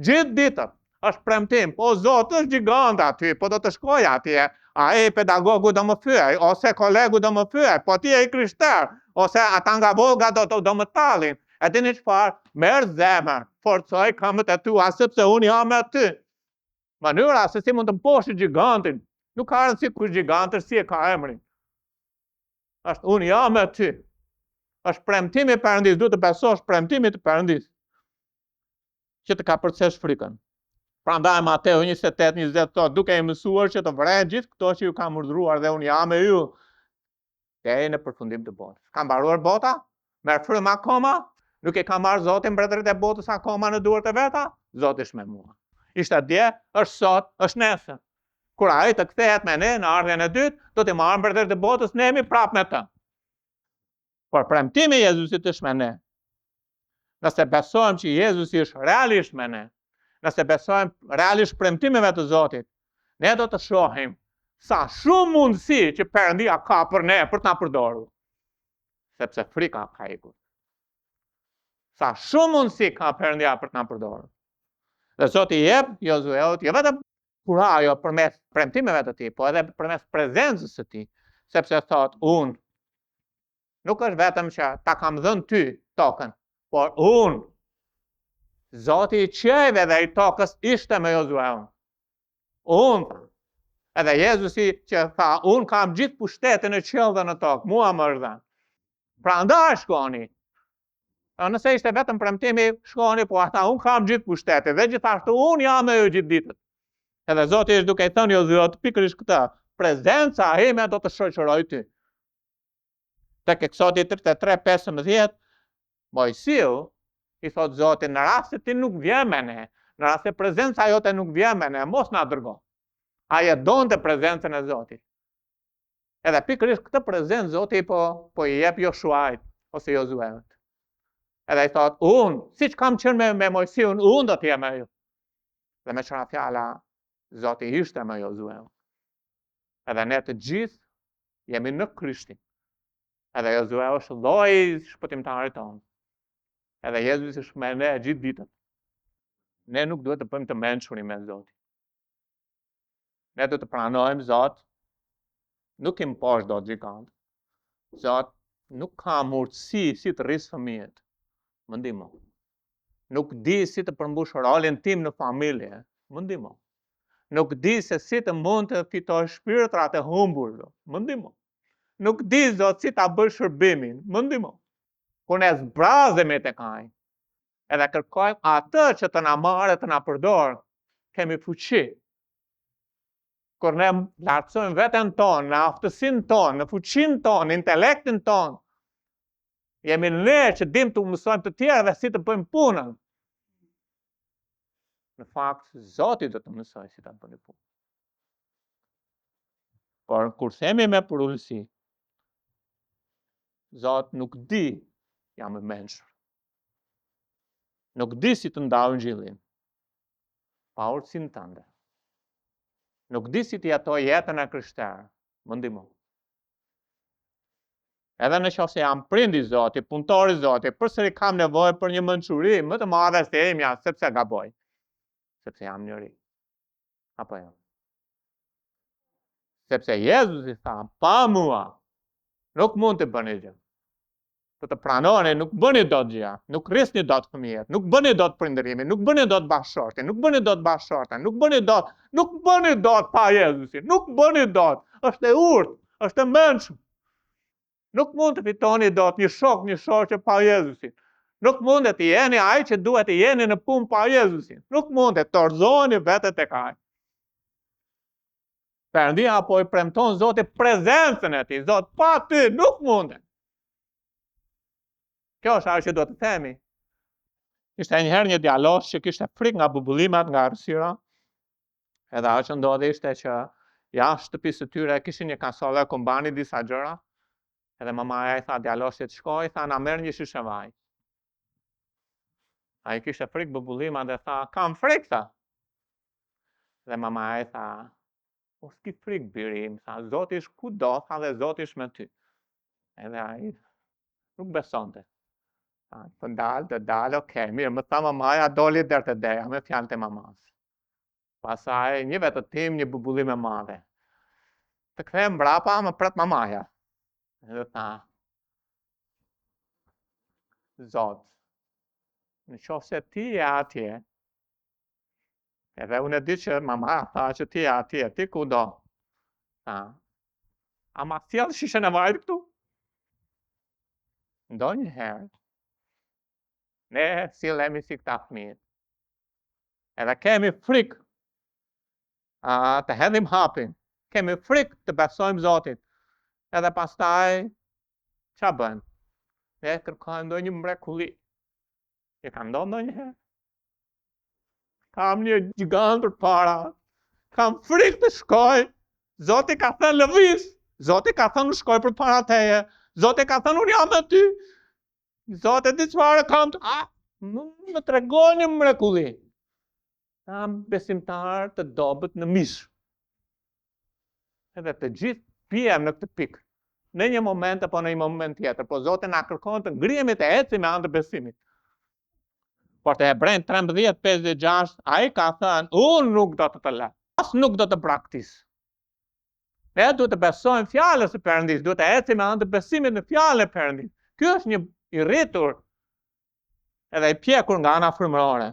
Gjithë ditën është premtim, po Zoti është gjigant aty, po do të shkoj atje. Ai pedagogu do më fyej, ose kolegu do më fyej, po ti je i krishter, ose ata nga Volga do më tallin. E dini çfarë? Merr zemër, forcoj këmbët e tua sepse unë jam me ty. Mënyra se si mund të mposhësh gigantin, nuk ka rëndësi kush giganti, si e ka emrin. Është unë jam me ty. Është premtimi i Perëndis, duhet të besosh premtimit të Perëndis që të kapërcesh frikën. Prandaj Mateu 28:20 thot, duke i mësuar që të vrejnë gjithë këto që ju kam urdhëruar dhe unë jam me ju deri në përfundim të botës. Ka mbaruar bota? Merr frymë akoma? Nuk e ka marrë Zoti mbretërit e botës akoma në duart e veta? Zoti është me mua. Ishte dje, është sot, është nesër. Kur ai të kthehet me ne në ardhjen e dytë, do të marrë mbretërit e botës, ne jemi prapë me të. Por premtimi i Jezusit është me ne. Nëse besojmë që Jezusi është realisht me ne, nëse besojmë realisht premtimeve të Zotit, ne do të shohim sa shumë mundësi që Perëndia ka për ne për ta përdorur. Sepse frika ka ikur. Sa shumë mundësi ka Perëndia për ta përdorur. Dhe Zoti i jep Jozueut jo vetëm kurajo përmes premtimeve të tij, po edhe përmes prezencës së tij, sepse thot unë nuk është vetëm që ta kam dhënë ty tokën, por unë Zoti i qiejve dhe i tokës ishte me Jozueun. Unë, edhe Jezusi që tha, unë kam gjithë pushtetin në qiell dhe në tokë, mua më është dhënë. Prandaj shkoni. Nëse ishte vetëm premtimi, shkoni, po ata unë kam gjithë pushtetin dhe gjithashtu unë jam me ju gjithë ditët. Edhe Zoti është duke i thënë Jozueut pikërisht këtë, prezenca ime do të shoqëroj ty. Tek Eksodi 33:15, Mojsiu i thot Zotit, në rast se ti nuk vjen me ne, në rast se prezenca jote nuk vjen me ne, mos na dërgo. Ai e donte prezencën e Zotit. Edhe pikërisht këtë prezencë Zoti po i jep Joshuait ose Jozueut. Edhe i thot, unë, siç kam qenë me Mojsiun, unë do të jem me ju. Dhe me qëra fjala, Zoti ishte me Jozuel. Edhe ne të gjithë jemi në Krishtin. Edhe Jozuel është lloji shpëtimtarit tonë. Edhe Jezus është me ne gjithë ditën. Ne nuk duhet të bëjmë të mençuri me Zotin. Ne duhet të pranojmë Zot, nuk im poshtë do gjikant. Zot nuk ka mundësi si të rrisë fëmijët. Më ndihmo. Nuk di si të përmbush rolin tim në familje. Më ndihmo. Nuk di se si të mund të fitoj shpirtrat e humbur. Më ndihmo. Nuk di Zot si ta bëj shërbimin. Më ndihmo. Kur ne zbrazemi tek Ai, edhe kërkojmë atë që të na marrë, të na përdor, kemi fuqi. Kur ne lartësojmë veten tonë, në aftësinë tonë, në fuqinë tonë, në intelektin tonë, jemi ne që dim të mësojmë të tjerëve si të bëjmë punën. Në fakt, Zoti do të mësoj si ta bëni punën. Por kur themi me përullësi, Zot nuk di jam e mençur. Nuk di si të ndau Injillin pa urtësinë tënde. Nuk di si të jetoj jetën e krishterë. Më ndihmo. Edhe në qoftë se jam prind i Zotit, punëtor i Zotit, përsëri kam nevojë për një mençuri më të madhe se imja, sepse gaboj. Sepse jam njeri. Apo jo? Sepse Jezusi tha, pa mua nuk mund të bëni gjë. Të pranoni, nuk bëni dot gjë, nuk rrisni dot fëmijët, nuk bëni dot prindërimin, nuk bëni dot bashkëshortin, nuk bëni dot bashkëshorten, nuk bëni dot pa Jezusin, nuk bëni dot. Është e urtë, është e mençur. Nuk mund të fitoni dot një shoqe pa Jezusin. Nuk mund të jeni ai që duhet të jeni në punë pa Jezusin. Nuk mund të torzoheni vetë tek Ai. Perëndia apo i premton Zoti prezencën e Tij. Zot, pa Ty nuk mundet. Kjo është ajo që do të themi. Ishte njëherë një djalosh që kishte frikë nga bubullimat, nga errësira. Edhe ajo që ndodhi ishte që jashtë shtëpisë së tyre kishin një kasole ku mbani disa gjëra. Edhe mamaja i tha djaloshit, shkoj, tha na merr një shishe vaj. Ai kishte frikë bubullimat dhe tha, kam frikë, tha. Dhe mamaja i tha, o s'ki frikë birim, tha, Zoti është kudo, tha dhe Zoti është me ty. Edhe ai nuk besonte. Të dalë, okej, mirë, më tha mamaja, doli deri te deja me fjalët e mamas. Pastaj një vetë tim, një bubullim e madhe. Të kthehem mbrapa, më pret mamaja. Edhe tha, Zot, në qoftë se ti je atje, edhe unë e di që mama tha që ti je atje, ti kudo. Tha, a ma sjell shishën e vajit këtu? Ndonjëherë, ne sillemi si këta fëmijë. Edhe kemi frikë të hedhim hapin. Kemi frikë të besojmë Zotit. Edhe pastaj, ç'a bëjmë? Ne kërkojmë ndonjë mrekulli. E ka ndodhur ndonjëherë? Kam një gjigant përpara. Kam frikë të shkoj. Zoti ka thënë lëviz. Zoti ka thënë shkoj përpara teje. Zoti ka thënë unë jam me ty. Zoti di çfarë kam të... më tregoni mrekulli. Jam besimtar të dobët në mish. Edhe të gjithë pijem në këtë pikë. Në një moment apo në një moment tjetër, po Zoti na kërkon të ngrihemi të ecim me anë të besimit. Por te Hebrejt 13:56, ai ka thënë, unë nuk do të lë, as nuk do të braktis. Ne duhet të besojmë fjalës së Perëndis, duhet të ecim me anë të besimit në fjalën e Perëndis. Ky është një i rritur edhe i pjekur nga ana frymërore.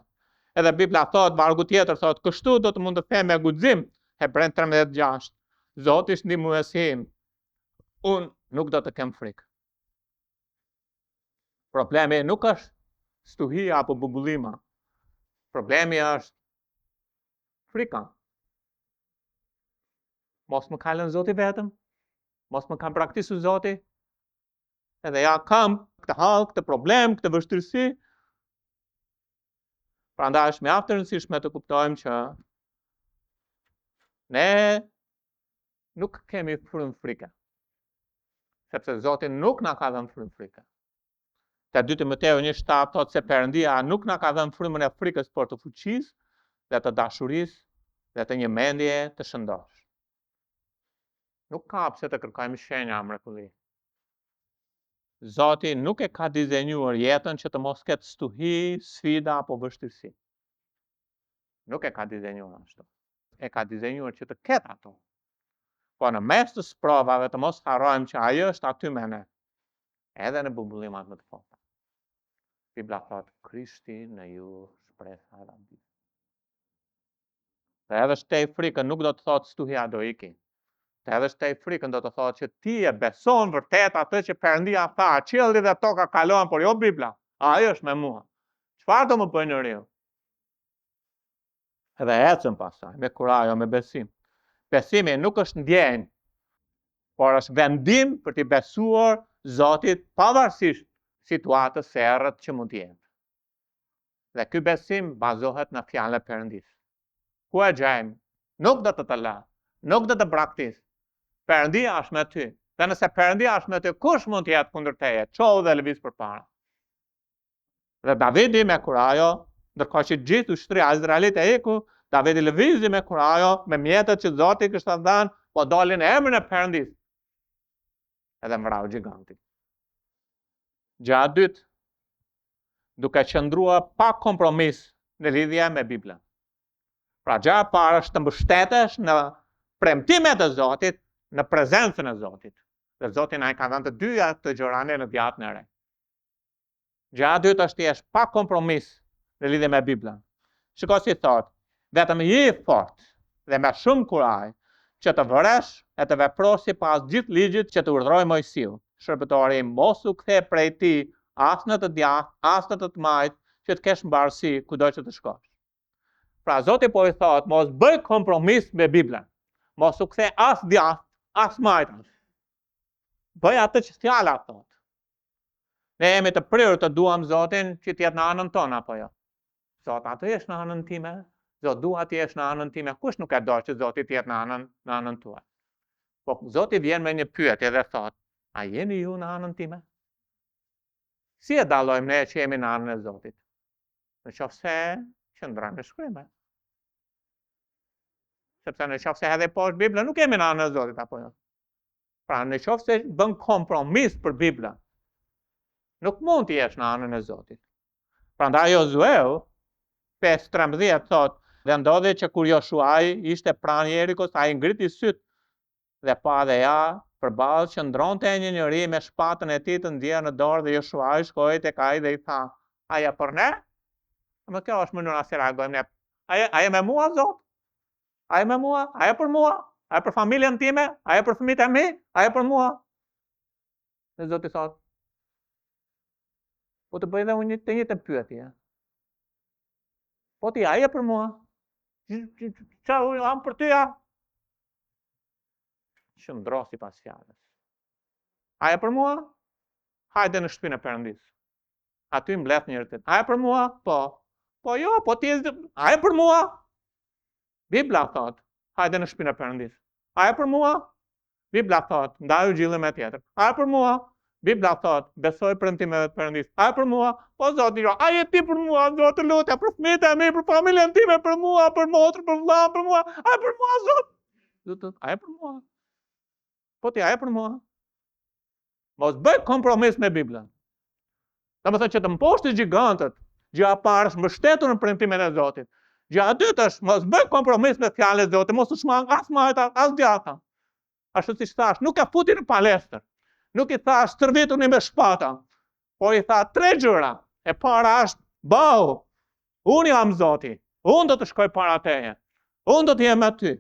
Edhe Bibla thot, vargu tjetër thot, kështu do të mund të them me guxim, Hebrejt 13:6, Zoti është ndihmuesi im. Unë nuk do të kem frikë. Problemi nuk është stuhia apo bubullima. Problemi është frika. Mos më ka lënë Zoti vetëm, mos më ka praktisur Zoti, edhe ja kam këtë hall, këtë problem, këtë vështirësi. Prandaj është mjaft e rëndësishme të kuptojmë që ne nuk kemi frymë frike. Sepse Zoti nuk na ka dhënë frymë frike. Te 2 Timotheu 1:7 thotë se Perëndia nuk na ka dhënë frymën e frikës, por të fuqisë dhe të dashurisë dhe të një mendje të shëndosh. Nuk ka pse të kërkojmë shenja mrekulli. Zoti nuk e ka dizenjuar jetën që të mos ketë stuhi, sfida apo vështirësi. Nuk e ka dizenjuar ashtu. E ka dizenjuar që të ketë ato. Po në mes të sprovave të mos harrojmë që ajo është aty me ne. Edhe në bumbullimat më të forta. Bibla thotë, Krishti në ju shpresa e randit. Dhe edhe shtej frikën nuk do të thotë stuhia do iki. Dhe edhe shtej frikën do të thotë që ti e beson vërtet atë që Perëndia tha, qielli dhe toka kalojnë, por jo Bibla. Ajo është me mua. Çfarë do më bëjë në riu? Edhe ecën pasaj, me kurajo, me besim. Besimi nuk është ndjenjë, por është vendim për t'i besuar Zotit pavarësisht situatës së errët që mund të jetë. Dhe ky besim bazohet në fjalën e Perëndisë. Ku e gjejmë? Nuk do të la, nuk do të braktis. Perëndia është me ty. Dhe nëse Perëndia është me ty, kush mund të jetë kundër teje? Çohu dhe lëviz përpara. Dhe Davidi me kurajo, ndërkohë që gjithë ushtria izraelite iku, Davidi lëvizi me kurajo, me mjetet që Zoti kishte dhënë, po dolin në emrin e Perëndisë. Edhe mbrau giganti. Gjëja e dytë, duke qëndruar pa kompromis në lidhje me Biblën. Pra gjëja e parë është të mbështetesh në premtimet e Zotit, në prezencën e Zotit. Dhe Zoti na ka dhënë të dyja të gjërane në vjatën e re. Gjëja e dytë është të jesh pa kompromis në lidhje me Biblën. Shikoj si thotë, vetëm je i fortë dhe me shumë kuraj që të vëresh e të veprosh sipas gjithë ligjit që të urdhëroi Mojsiu, shërbëtori im, mos u kthe prej ti as në të djathtë, as në të tmajt, që të kesh mbarësi kudo që të shkosh. Pra Zoti po i thotë, mos bëj kompromis me Biblën. Mos u kthe as djathtë, as majt. Bëj atë që fjala thotë. Ne jemi të prirur të duam Zotin që të jetë në anën tonë apo jo. Zot, atë jesh në anën time. Zot, dua të jesh në anën time. Kush nuk e do që Zoti të jetë në anën tuaj? Po Zoti vjen me një pyetje dhe thotë, a jeni ju në anën time? Si e dallojmë ne që jemi në anën e Zotit? Nëse qëndrojmë në shkrimë. Sepse nëse edhe poshtë Biblën, nuk jemi në anën e Zotit apo jo. Pra nëse bën kompromis për Biblën, nuk mund të jesh në anën e Zotit. Prandaj Josueu 5:13 thotë, dhe ndodhi që kur Joshuai ishte pranë Jerikos, ai ngriti syt dhe pa dhe ja përballë qëndronte një njeri me shpatën e tij të ndjerë në dorë dhe Joshuai shkoi tek ai dhe i tha, a je për ne? Më kjo është mënyra se reagojmë ne. A je me mua, Zot? A je me mua? A je për mua? A je për familjen time? A je për fëmijët e mi? A je për mua? Dhe Zoti thotë, po të bëj dhe unë të njëjtën pyetje. Po ti a je për mua? Qa unë jam për tyja? Qëndro sipas fjalës. A je për mua? Hajde në shtëpinë e Perëndisë. Aty mbledh njerëzit. A je për mua? Po. Po jo, po ti a je për mua? Bibla thot, hajde në shtëpinë e Perëndisë. A je për mua? Bibla thot, ndaju gjillën me tjetër. A je për mua? Bibla thot, besoj premtimeve të Perëndisë. A je për mua? Po Zoti jo, a je ti për mua? Zot, të lutem, për fëmijët e mi, për familjen time, për mua, për motrën, për vllahun, për mua. A je për mua, Zot? Zot, a je për mua? Po ti a je për mua? Mos bëj kompromis me Biblën. Domethënë që të mposhtë gjigantët, gjëja e parë është mbështetur në premtimin e Zotit. Gjëja e dytë është mos bëj kompromis me fjalën e Zotit, mos u shmang as majta, as djatha. Ashtu siç thash, nuk e futi në palestër. Nuk i thash stërvituni me shpata, po i tha 3 gjëra. E para është, bau, unë jam Zoti, unë do të shkoj para teje, unë do të jem me ty.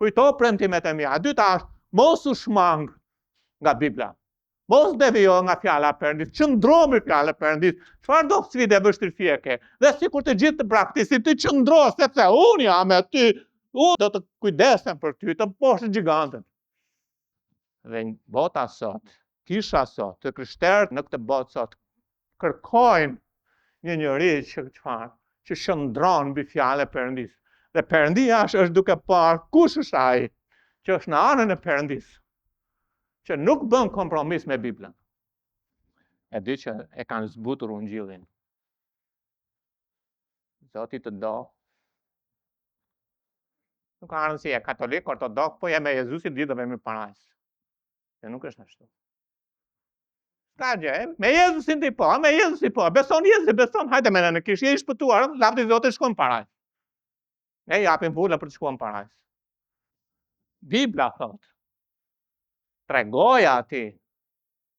Kujto premtimet e mia. E dyta është, mos u shmang nga Bibla. Mos devijo nga fjala e Perëndisë, qëndro me fjalën e Perëndisë. Çfarë do sfidë vështirësie ke? Dhe sikur të gjithë të praktikojnë, ti qëndro sepse unë jam me ty, unë do të kujdesem për ty, të mposh gjigantët. Dhe bota sot, kisha sot, të krishterët në këtë botë sot, kërkojnë një njeri që shëndron mbi fjalën e Perëndisë. Dhe Perëndia është duke parë kush është ai që është në anën e Perëndisë, që nuk bën kompromis me Biblën. E di që e kanë zbutur ungjillin. Zoti të do Nuk ka rëndësi, e katolik, ortodok, po je me Jezusin ditë dhe me parajs. Se nuk është ashtu. Ka gjë, me Jezusin ti po, me Jezusin po, beson Jezusin, beson, hajde me në kish, je i shpëtuar, lavdi Zotit shkon parajs. Ne japim vulla për të shkuar parajs. Bibla thot, tregoja ati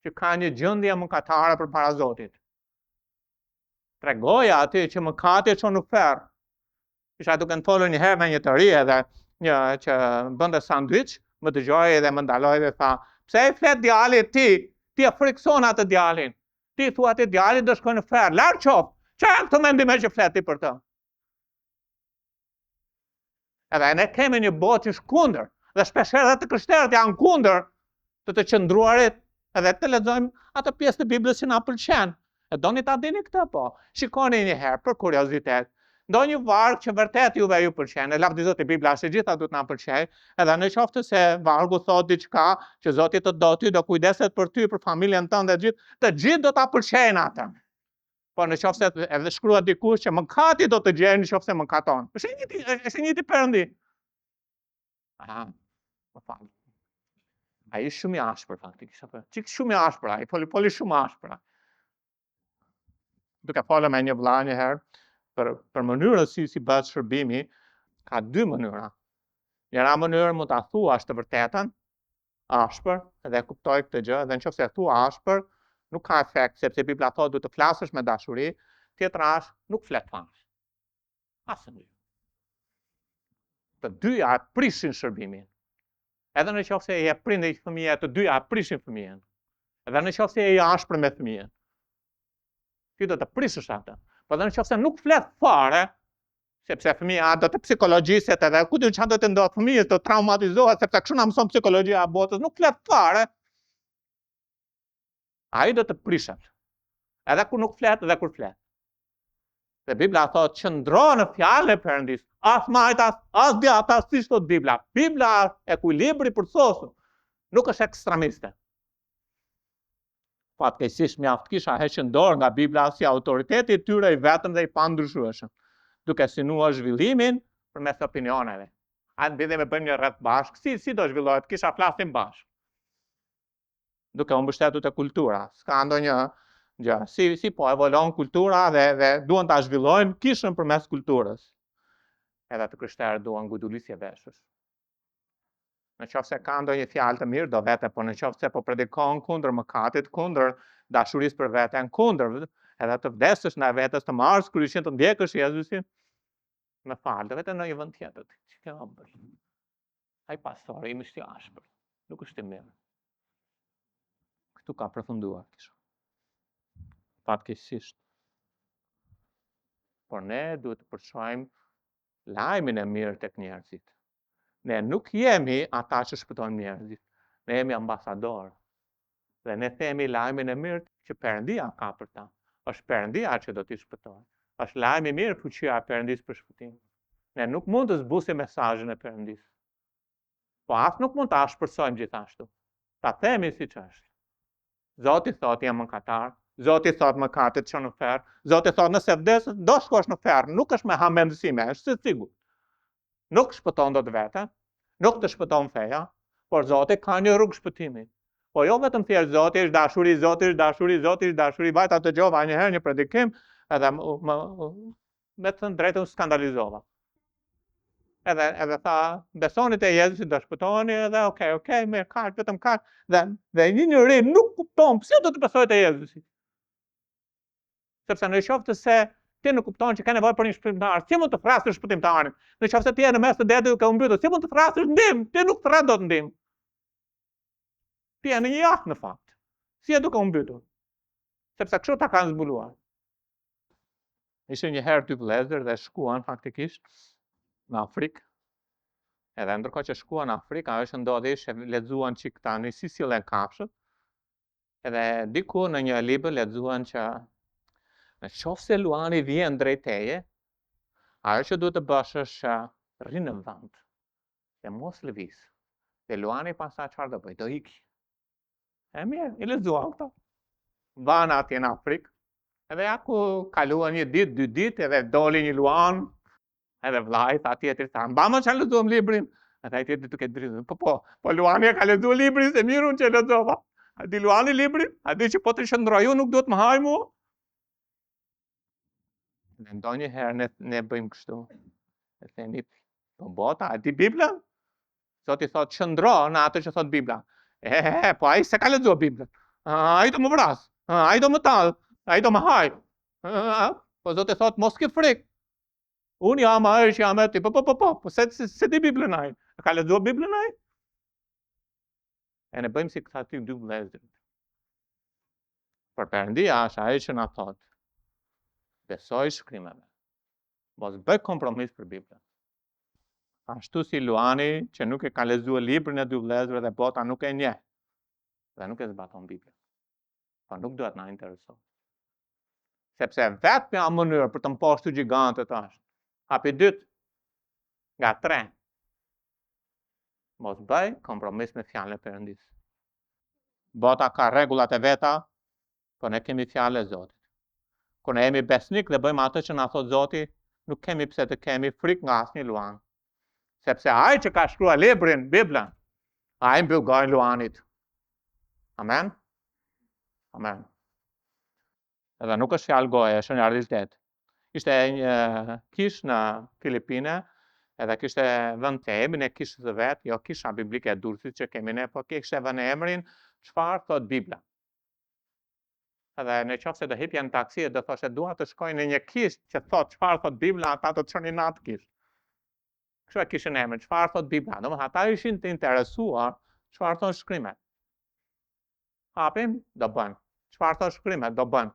që ka një gjendje mëkatare përpara Zotit. Tregoja ati që mëkati çon në ferr. Isha duke në folur një herë me një të ri edhe një që bënte sandwich, më dëgjoi edhe më ndaloi dhe tha, pse e flet djalit ti e frikson atë djalin. Ti thua atë djalit do shkojë në ferr, larg qof. Çfarë janë këto mendime që flet ti për të? Edhe ne kemi një botë që është kundër, dhe shpesh edhe të krishterët janë kundër të qëndruarit, edhe të lexojmë atë pjesë të Biblës që na pëlqen. E doni ta dini këtë po? Shikoni një herë për kuriozitet. Ndonjë varg që vërtet juve ju pëlqen, e lavdi Zotit Bibla se gjitha duhet na pëlqej, edhe në qoftë se vargu thot diçka që Zoti të do ty, do kujdeset për ty, për familjen tënde, të gjithë do ta pëlqejnë atë. Po në qoftë se edhe shkruat dikush që mëkati do të gjejë në qoftë se mëkaton. Është një Perëndi. Më fal. Ai është shumë i ashpër faktikisht apo? Çik shumë i ashpër, ai poli shumë ashpër. Duke folur me një vëlla një herë për mënyrën si bëhet shërbimi, ka dy mënyra. Njëra mënyrë mund ta thuash të vërtetën, ashpër, edhe kuptoj këtë gjë, dhe nëse e thua ashpër, nuk ka efekt, sepse Bibla thotë duhet të flasësh me dashuri, tjetra është nuk flet fare. Asnjë. Të dyja prishin shërbimin. Edhe nëse e prindi fëmijë, të dyja prishin fëmijën. Edhe nëse e ashpër me fëmijën. Ti do të prisësh atë. Po dhe nëse nuk flet fare, sepse fëmija do të psikologjiset edhe ku di çfarë do të ndodhë fëmijës, do traumatizohet sepse kështu na mëson psikologjia e botës, nuk flet fare. Ai do të prishet. Edhe kur nuk flet, edhe kur flet. Dhe Bibla thotë qëndro në fjalën e Perëndis, as majtas, as djata, si thot Bibla. Bibla është ekuilibri përsosu, nuk është ekstremiste. Fatkeqësisht mjaft kisha hequr dorë nga Bibla si autoriteti i tyre i vetëm dhe i pandryshueshëm, duke synuar zhvillimin përmes opinioneve. A në bëjmë një rreth bashkë, si do zhvillohet, kisha flasim bashkë. Duke u mbështetur te kultura, s'ka ndonjë gjë, si po evoluon kultura dhe duan ta zhvillojnë kishën përmes kulturës. Edhe të krishterët duan ngujdulisje veshësh. Në qoftë se ka ndonjë fjalë të mirë do vete, po në qoftë se po predikon kundër mëkatit, kundër dashurisë për veten, kundër edhe të vdesësh në vetes, të marrësh kryqin, të ndjekësh Jezusin, më fal, do vete në një vend tjetër. Ç'ke bëj? Ai pastori im është i ashpër, nuk është i mirë. Ktu ka përfunduar kisha. Fatkeqësisht. Por ne duhet të përshojmë lajmin e mirë tek njerëzit. Ne nuk jemi ata që shpëtojnë njerëzit, ne jemi ambasador. Dhe ne themi lajmin e mirë që Perëndia ka për ta. Është Perëndia që do t'i shpëtojë. Është lajmi i mirë fuqia e Perëndisë për shpëtim. Ne nuk mund të zbusim mesazhin e Perëndisë. Po as nuk mund ta shpërsojmë gjithashtu. Ta themi siç është. Zoti thotë jam mëkatar, Zoti thotë mëkatet çon në ferr, Zoti thotë nëse vdes do shkosh në ferr, nuk është me hamendësime, është sigurt. Nuk shpëton dot veten, nuk të shpëton feja, por Zoti ka një rrugë shpëtimi. Po jo vetëm thjesht Zoti është dashuri, Zoti është dashuri, Zoti është dashuri, vajta të dëgjova një herë një predikim, edhe me të drejtën skandalizova. Edhe tha, besoni te Jezusi do shpëtoheni, edhe okay, mirë, kaq, vetëm kaq, dhe një njeri nuk kupton pse do të besojë te Jezusi. Sepse në qoftë se ti nuk kupton që ka nevojë për një shpëtimtar, si mund të thrasësh shpëtimtarin? Në qoftë se ti je në mes të detit duke u mbytur, si mund të thrasësh ndihmë? Ti nuk thret dot ndihmë. Ti je në një jahtë në fakt. Si e duke u mbytur? Sepse kështu ta kanë zbuluar. Ishte një herë dy vëllezër dhe shkuan faktikisht në Afrikë. Edhe ndërkohë që shkuan në Afrikë, ajo që ndodhi ishte lexuan çik tani si sillen kafshët. Edhe diku në një libër lexuan që në qoftë se luani vjen drejt teje, ajo që duhet të bësh është rri në vend. Dhe mos lëviz. Dhe luani pastaj çfarë do bëj? Do iki. E mirë, i lexuan këto. Van atje në Afrikë. Edhe ja ku kaluan një ditë, dy ditë, edhe doli një luan. Edhe vllai tha tjetri, tha, mba më çan lexuam librin. Edhe ai tjetri duke dritë, po Luani e ka lexuar librin, se mirë unë që lexova. A di Luani librin? A di që po të shndroj unë nuk duhet më haj mua? Dhe ndonjëherë ne bëjmë kështu. E themi, po bota, a di Biblën? Zoti thot qëndro në atë që thot Bibla. Po ai se ka lexuar Biblën. Ai do më vras, ai do më tall, ai do më haj. Po Zoti thot mos ke frikë. Unë jam ai që jam aty. Po se di Biblën ai. Ka lexuar Biblën ai? E ne bëjmë si këta ty dy vëllezërit. Por Perëndia është ai që na thot, besoj shkrimeve. Mos bëj kompromis për Biblën. Ashtu si Luani që nuk e ka lexuar librin e dy vëllezërve dhe bota nuk e njeh. Dhe nuk e zbaton Biblën. Po nuk duhet na intereson. Sepse vetëm mënyrë për të mposhtur gjigantët është. Hapi 2 nga 3. Mos bëj kompromis me fjalën e Perëndis. Bota ka rregullat e veta, po ne kemi fjalën e Zotit. Kur ne jemi besnik dhe bëjmë atë që na thot Zoti, nuk kemi pse të kemi frikë nga asnjë Luan. Sepse ai që ka shkruar librin, Biblën, ai mbyll gojën Luanit. Amen? Amen. Edhe nuk është fjalë goje, është një realitet. Ishte një kish në Filipine, edhe kishte vënë të emrin e kishës së vet, jo kisha biblike e Durrësit që kemi ne, po kishte vënë emrin çfarë thot Bibla. Edhe në qoftë se do hipja në taksi do thoshte dua të shkoj në një kishë që thot çfarë thot Bibla, ata do të çonin në atë kishë. Kështu e kishin emrin, çfarë thot Bibla. Domethënë ata ishin të interesuar çfarë thon shkrimet. Hapim, do bëjmë. Çfarë thon shkrimet, do bëjmë.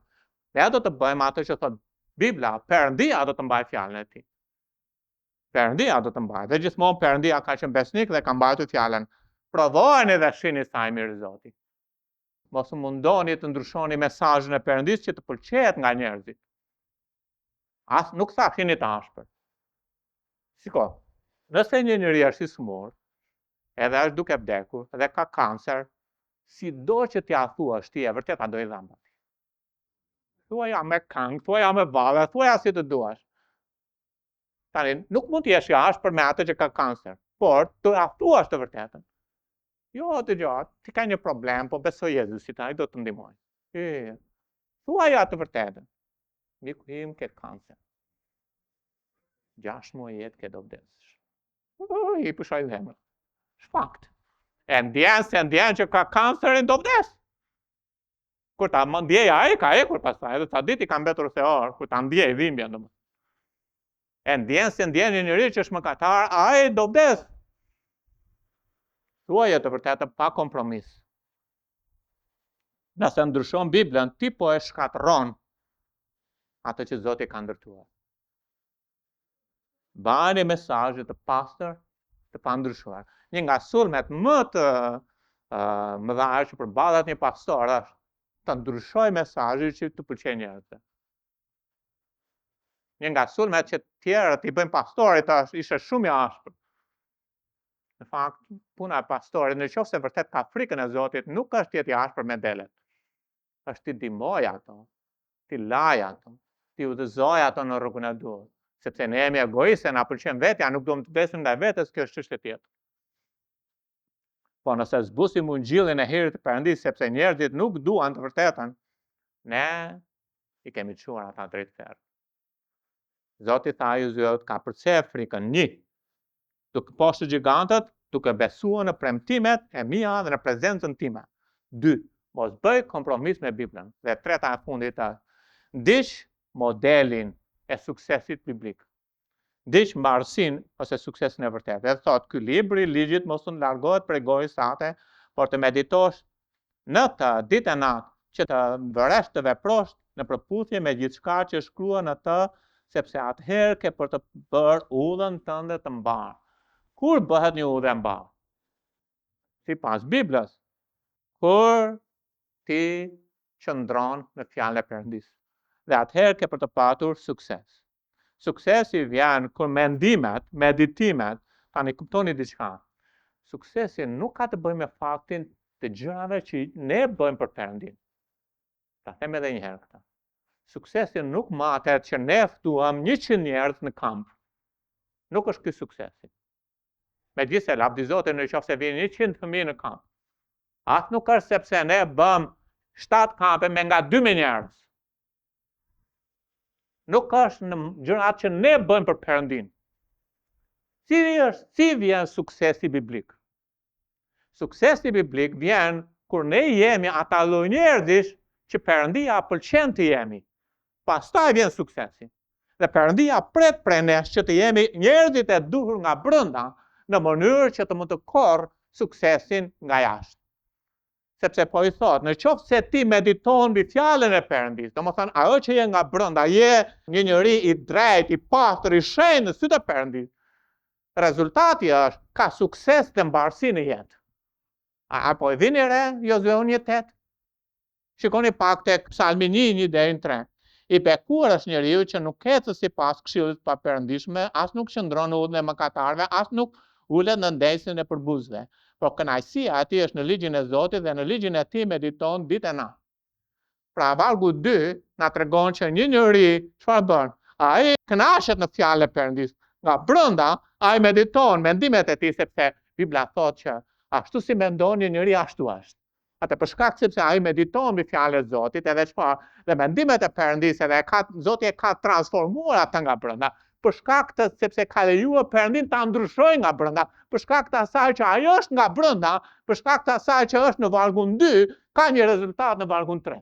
Ne do të bëjmë atë që thot Bibla, Perëndia do të mbajë fjalën e tij. Perëndia do të mbajë. Dhe gjithmonë Perëndia ka qenë besnik dhe ka mbajtur fjalën. Provojeni dhe shihni sa i mirë Zoti. Mos u mundoni të ndryshoni mesazhin e Perëndisë që të pëlqejet nga njerëzit. As nuk tha keni të ashpër. Shiko, nëse një njeri është i smur, edhe është duke vdekur, edhe ka kancer, sido që t'ia thuash ti e vërtet a do i dhamba. Thuaja me këngë, thuaja me valle, thuaja si të duash. Tani, nuk mund t'jesh i ashpër me atë që ka kancer, por të ia thuash të vërtetën. Jo, të gjatë, ti ka një problem, po besoj Jezusit, ai do të ndihmoj. Thuaja të vërtetën. Miku im ke kancer. 6 muaj jetë ke do vdesësh. I pushoj zemrën. Shfakt. E ndjen që ka kancerin do vdes. Kur ta ndjej ai, ka ekur pastaj, edhe sa ditë i ka mbetur se orë, kur ta ndjej dhimbjen domos. E ndjen një njeri që është mëkatar, ai do vdes. Thuaja të vërtetë pa kompromis. Nëse ndryshon Biblën, ti po e shkatërron atë që Zoti ka ndërtuar. Bani mesazhe të pastër, të pandryshuar. Një nga sulmet më të mëdha që përballet një pastor është të ndryshoj mesazhin që të pëlqejë njerëzve. Një nga sulmet që tjerët i bëjnë pastorit ishte shumë i ashpër. Në fakt, puna e pastorit, nëse vërtet ka frikën e Zotit, nuk është të jetë i ashpër me delet. Është të ndihmoj ato, të laj ato, të udhëzoj ato në rrugën e duhur. Sepse ne jemi egoistë, na pëlqen vetja, nuk duam të vdesim ndaj vetes, kjo është çështje tjetër. Po nëse zbusim ungjillin e hirit të Perëndisë, sepse njerëzit nuk duan të vërtetën, ne i kemi çuar ata drejt ferrit. Zoti tha Josuet ka përcjell frikën 1, duke poshtë gjigantët, duke besuar në premtimet e mia dhe në prezencën time. 2, mos bëj kompromis me Biblën. Dhe treta e fundit është, ndiq modelin e suksesit biblik. Ndiq mbarësinë ose suksesin e vërtetë. Dhe thot, ky libri i ligjit mos të largohet prej gojës sate, por të meditosh në të ditë e natë, që të vëresh të veprosh në përputhje me gjithçka që është shkruar në të, sepse atëherë ke për të bërë udhën tënde të mbarë. Kur bëhet një udhë e mbarë? Sipas Biblës, kur ti qëndron në fjalën e Perëndisë. Dhe atëherë ke për të patur sukses. Suksesi vjen kur mendimet, meditimet, tani kuptoni diçka. Suksesi nuk ka të bëjë me faktin të gjërave që ne bëjmë për Perëndin. Ta them edhe një herë këtë. Suksesi nuk matet që ne ftuam 100 njerëz në kamp. Nuk është ky suksesi. Megjithëse lavdi Zotit në qoftë se vjen 100 fëmijë në kamp. Atë nuk është sepse ne bëm 7 kampe me nga 2000 njerëz. Nuk është në gjërat që ne bëjmë për Perëndin. Si vjen suksesi biblik? Suksesi biblik vjen kur ne jemi ata lloj njerëzish që Perëndia pëlqen të jemi. Pastaj vjen suksesi. Dhe Perëndia pret prej nesh që të jemi njerëzit e duhur nga brenda në mënyrë që të mund të korr suksesin nga jashtë. Sepse po i thot, në qoftë se ti mediton mbi fjalën e Perëndis, domethënë ajo që je nga brenda, je një njeri i drejtë, i pastër, i shenjtë në sytë e Perëndis. Rezultati është ka sukses dhe mbarësi në jetë. Apo e vini re, Jozue 1:8? Shikoni pak tek Psalmi 1:1-3. I bekuar është njeriu që nuk ecë sipas këshillit pa perëndishme, as nuk qëndron në udhën e mëkatarëve, as nuk ulet në ndesën e përbuzëve. Por kënaqësia e tij është në ligjin e Zotit dhe në ligjin e tij mediton ditë e natë. Pra vargu 2 na tregon që një njeri çfarë bën? Ai kënaqet në fjalën e Perëndis. Nga brenda ai mediton mendimet e tij, sepse Bibla thotë që ashtu si mendon një njeri ashtu është. Atë për shkak sepse ai mediton mbi fjalën e Zotit, edhe çfarë? Dhe mendimet e Perëndis, edhe Zoti e ka transformuar atë nga brenda. Për shkak të sepse ka lejuar Perëndin ta ndryshojë nga brenda, për shkak të asaj që ajo është nga brenda, për shkak të asaj që është në vargun 2, ka një rezultat në vargun 3.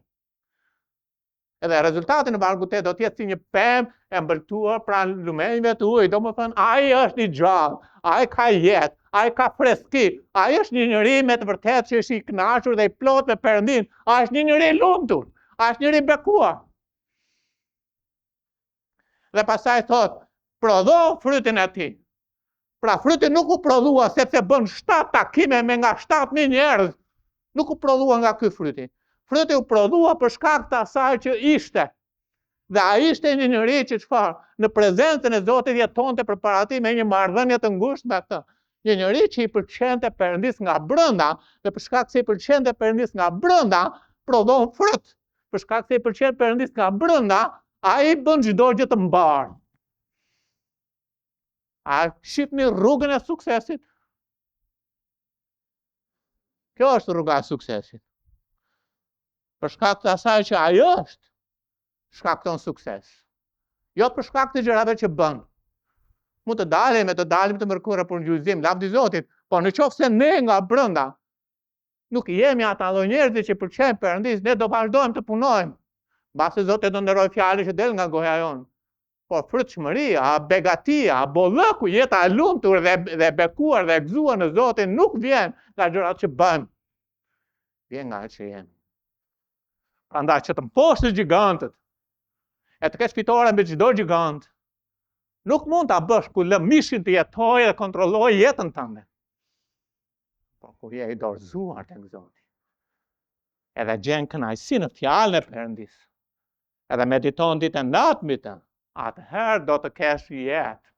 Edhe rezultati në vargun 8 do të jetë si një pemë e mbëltuar pranë lumenjve të ujit. Domethënë ai është i gjallë, ai ka jetë, ai ka freski, ai është një njeri me të vërtetë që është i kënaqur dhe i plot me Perëndin, ai është një njeri i lumtur, ai është një njeri i bekuar. Dhe pastaj thot, prodho frytin e tij. Pra fryti nuk u prodhua sepse bën 7 takime me nga 7000 njerëz. Nuk u prodhua nga ky fryti. Fryti u prodhua për shkak të asaj që ishte. Dhe ai ishte një njeri që çfarë? Në prezencën e Zotit jetonte përpara tij me një marrëdhënie të ngushtë me atë. Një njeri që i pëlqente Perëndis nga brenda, dhe për shkak se i pëlqente Perëndis nga brenda, prodhon frut. Për shkak se i pëlqen Perëndis nga brenda, ai bën çdo gjë të mbarë. A shihni rrugën e suksesit? Kjo është rruga e suksesit. Për shkak të asaj që ai është, shkakton sukses. Jo për shkak të gjërave që bën. Mund të dalim të mërkurë për një gjyqëzim, lavdi Zotit, por në qoftë se ne nga brenda nuk jemi ata lloj njerëzish që pëlqejnë Perëndis, ne do vazhdojmë të punojmë. Mbasi Zoti do nderoj fjalën që del nga goja jonë. Po frutshmëria, begatia, bollëku, jeta e lumtur dhe bekuar dhe e gëzuar në Zotin nuk vjen nga gjërat që bëjmë. Vjen nga ajo që jemi. Prandaj që të mposhtësh gjigantët, e të kesh fitore mbi çdo gjigant, nuk mund ta bësh ku lë mishin të jetojë dhe kontrollojë jetën tënde. Po kur je i dorëzuar tek Zoti, edhe gjen kënaqësi në fjalën e Perëndis, edhe mediton ditën natë mbi të, atëherë do të kesh jetë.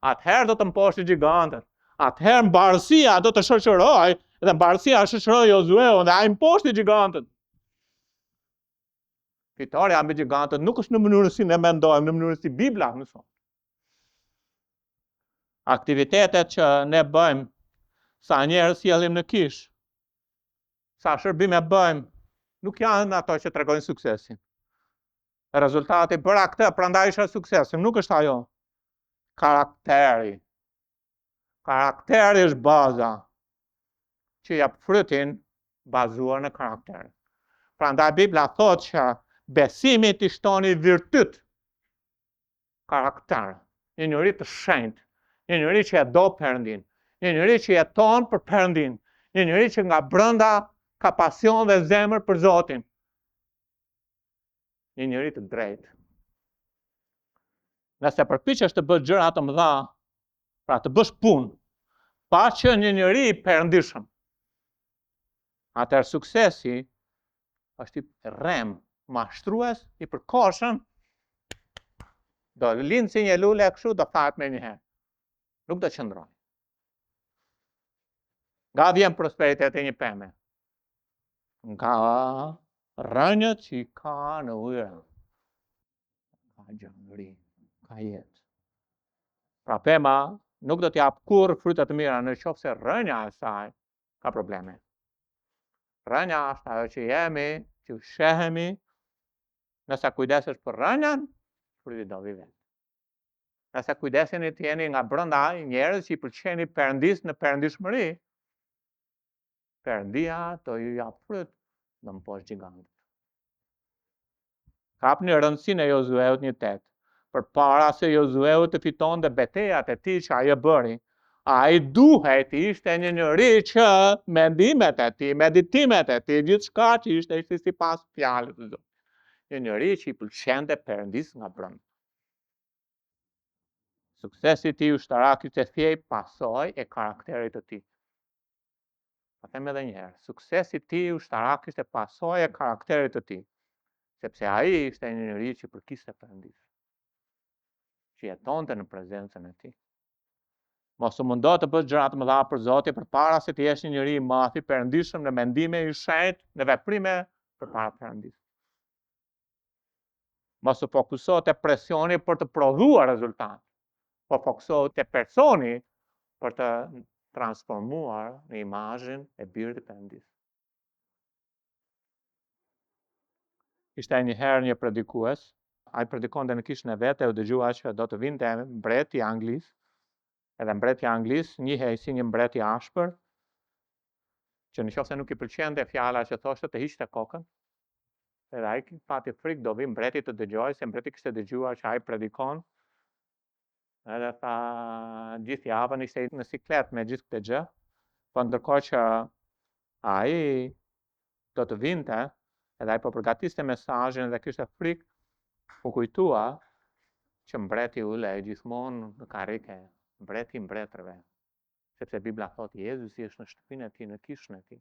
Atëherë do të mposhtësh gjigantët. Atëherë mbarësia do të shoqërojë, dhe mbarësia shoqëroi Jozueun dhe ai mposhti gjigantët. Fitoria mbi gjigantët nuk është në mënyrën si ne mendojmë, në mënyrën si Bibla mëson. Aktivitetet që ne bëjmë, sa njerëz sjellim në kish, sa shërbime bëjmë, nuk janë ato që tregojnë suksesin. Rezultati bëra këtë, prandaj isha suksesim, nuk është ajo. Karakteri. Karakteri është baza që jep frutin bazuar në karakter. Prandaj Bibla thotë që besimi t'i shtoni virtyt, karakter, një njeri të shenjtë, një njeri që e do Perëndin, një njeri që jeton për Perëndin, një njeri që nga brenda ka pasion dhe zemër për Zotin, një njeri të drejtë. Nëse përpiqesh të bësh gjëra të mëdha, pra të bësh punë, pa që një njeri i perëndishëm, atëherë suksesi është i rrem, mashtrues, i përkohshëm, do lind si një lule kështu, do fahet me njëherë. Nuk do qëndroj. Nga vjen prosperiteti një peme? Nga rënjët që i ka në ujëra. Ka gjallëri, ka jetë. Pra pema nuk do t'jap kurrë fryte të mira nëse rënja e saj ka probleme. Rënja është ajo që jemi, që shehemi, nëse kujdesesh për rënjën, fryti do vi vetë. Nëse kujdeseni të jeni nga brenda njerëz që i pëlqeni Perëndis në perëndishmëri, Perëndia do ju jap fryt në mposhtë gjigantët. Kapni rëndësinë e Josueut 1:8. Përpara se Josue të fitonte betejat e tij që ai e bëri, ai duhet ishte një njeri që mendimet e tij, meditimet e tij, gjithçka që ishte sipas fjalës së Zotit. Një njeri që i pëlqente Perëndis nga brenda. Suksesi i tij ushtarak ishte thjesht pasojë e karakterit të tij. Ta them edhe një herë, suksesi i tij ushtarak ishte pasojë e karakterit të tij, sepse ai ishte një njeri që përkiste Perëndis, që jetonte në prezencën e tij. Mos u mundo të bësh gjëra të mëdha për Zotin përpara se të jesh një njeri i madh i perëndishëm në mendime, i shenjtë, në veprime përpara Perëndis. Mos u fokuso te presioni për të prodhuar rezultat, po fokuso te personi për të transformuar në imazhin e birit të Perëndis. Ishte një herë një predikues, ai predikonte në kishën e vet, e u dëgjua që do të vinte mbreti i Anglisë. Edhe mbreti i Anglisë njihej si një mbret i ashpër, që nëse nuk i pëlqente fjala që thoshte të hiqte kokën. Edhe ai pati frikë do vi mbreti të dëgjojë, se mbreti kishte dëgjuar që ai predikon. Edhe tha gjithë javën ishte në siklet me gjithë këtë gjë, po ndërkohë që ai do të vinte, edhe ai po përgatiste mesazhin dhe kishte frikë, u kujtua që mbreti u lej gjithmonë në karrike, mbreti i mbretërve, sepse Bibla thotë Jezusi është në shtëpinë e tij, në kishën e tij.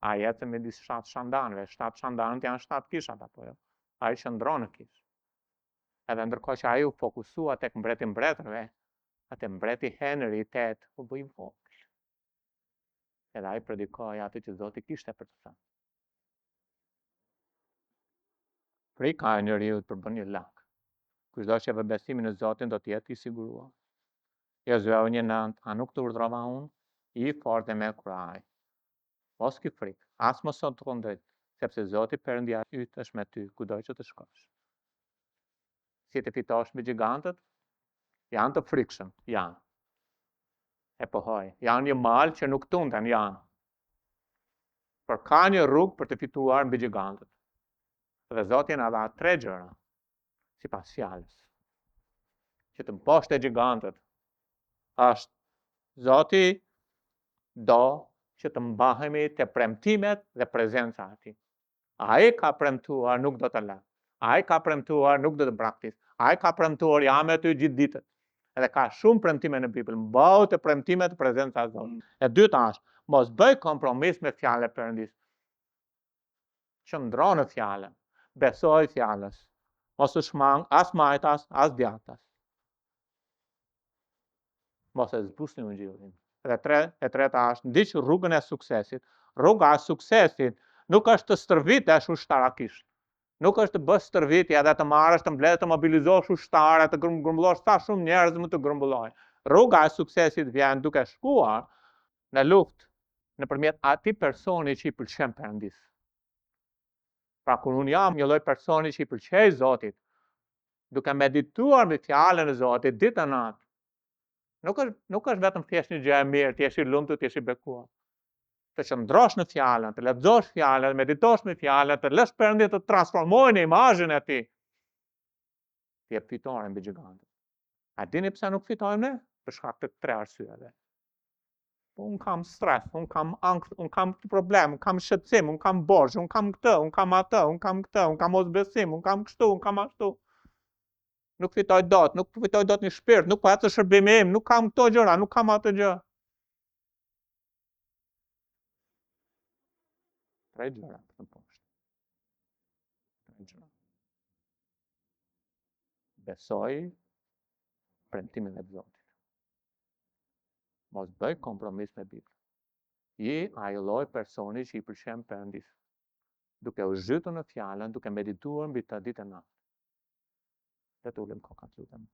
Ai ecën midis 7 shandanëve, 7 shandanët janë 7 kishat apo jo. Ai qëndron në kishë. Edhe ndërkohë që ai u fokusua tek mbreti i mbretërve, atë mbreti Henry VIII u bë i vogël. Edhe ai predikoi atë që Zoti kishte për të thënë. Frika e njeriu të përbën një lak. Kushdo që vë besimin në Zotin do të jetë i siguruar. Josue 1:9, a nuk të urdhrova unë? I fortë me kuraj. Mos ki frikë, as mos sot të kundrejt, sepse Zoti Perëndia yt është me ty kudo që të shkosh. Si të fitosh me gjigantët? Janë të frikshëm, janë. E pohoj, janë një mal që nuk tunden, janë. Por ka një rrugë për të fituar mbi gjigantët. Dhe Zoti na dha 3 gjëra, sipas fjalës, që të mposhte gjigantët. Është Zoti do që të mbahemi te premtimet dhe prezenca e tij. Ai ka premtuar, nuk do të lë. Ai ka premtuar, nuk do të braktis. Ai ka premtuar, jam me ty gjithë ditën. Edhe ka shumë premtime në Bibël, mbau të premtimet të prezenca e Zotit. E dyta është, mos bëj kompromis me fjalën e Perëndis. Qëndro në fjalën, besoj fjalës. Mos u shmang as majtas, as djathtas. Mos e zbusni ungjillin. Dhe e treta është, ndiq rrugën e suksesit. Rruga e suksesit nuk është të stërvitesh ushtarakisht. Nuk është të bësh stërvitje edhe të marrësh të mbledh të mobilizosh ushtarë, të grumbullosh sa shumë njerëz më të grumbullojnë. Rruga e suksesit vjen duke shkuar në luftë nëpërmjet atij personi që i pëlqen Perëndis. Pra kur unë jam një lloj personi që i pëlqej Zotit, duke medituar mbi fjalën e Zotit ditë e natë, nuk është vetëm thjesht një gjë e mirë, ti je i lumtur, ti je i bekuar. Të qëndrosh në fjalën, të lexosh fjalën, meditosh me fjalën, të lësh Perëndin të transformojë në imazhin e tij. Ti je fitore mbi gjigantët. A dini pse nuk fitojmë ne? Për shkak të 3 arsyeve. Unë kam stres, unë kam ankth, unë kam problem, unë kam shqetësim, unë kam borxh, unë kam këtë, unë kam atë, unë kam këtë, unë kam mosbesim, unë kam kështu, unë kam ashtu. Nuk fitoj dot, nuk fitoj dot një shpirt, nuk po ecë shërbimi im, nuk kam këto gjëra, nuk kam atë gjë. 3 gjëra në poshtë. 3 gjëra. Besoj premtimin e Zotit. Mos bëj kompromis me Biblën. Je ai lloj personi që i pëlqen Perëndis, duke u zhytur në fjalën, duke medituar mbi të ditë e natë. Dhe të ulem kokat, lutem.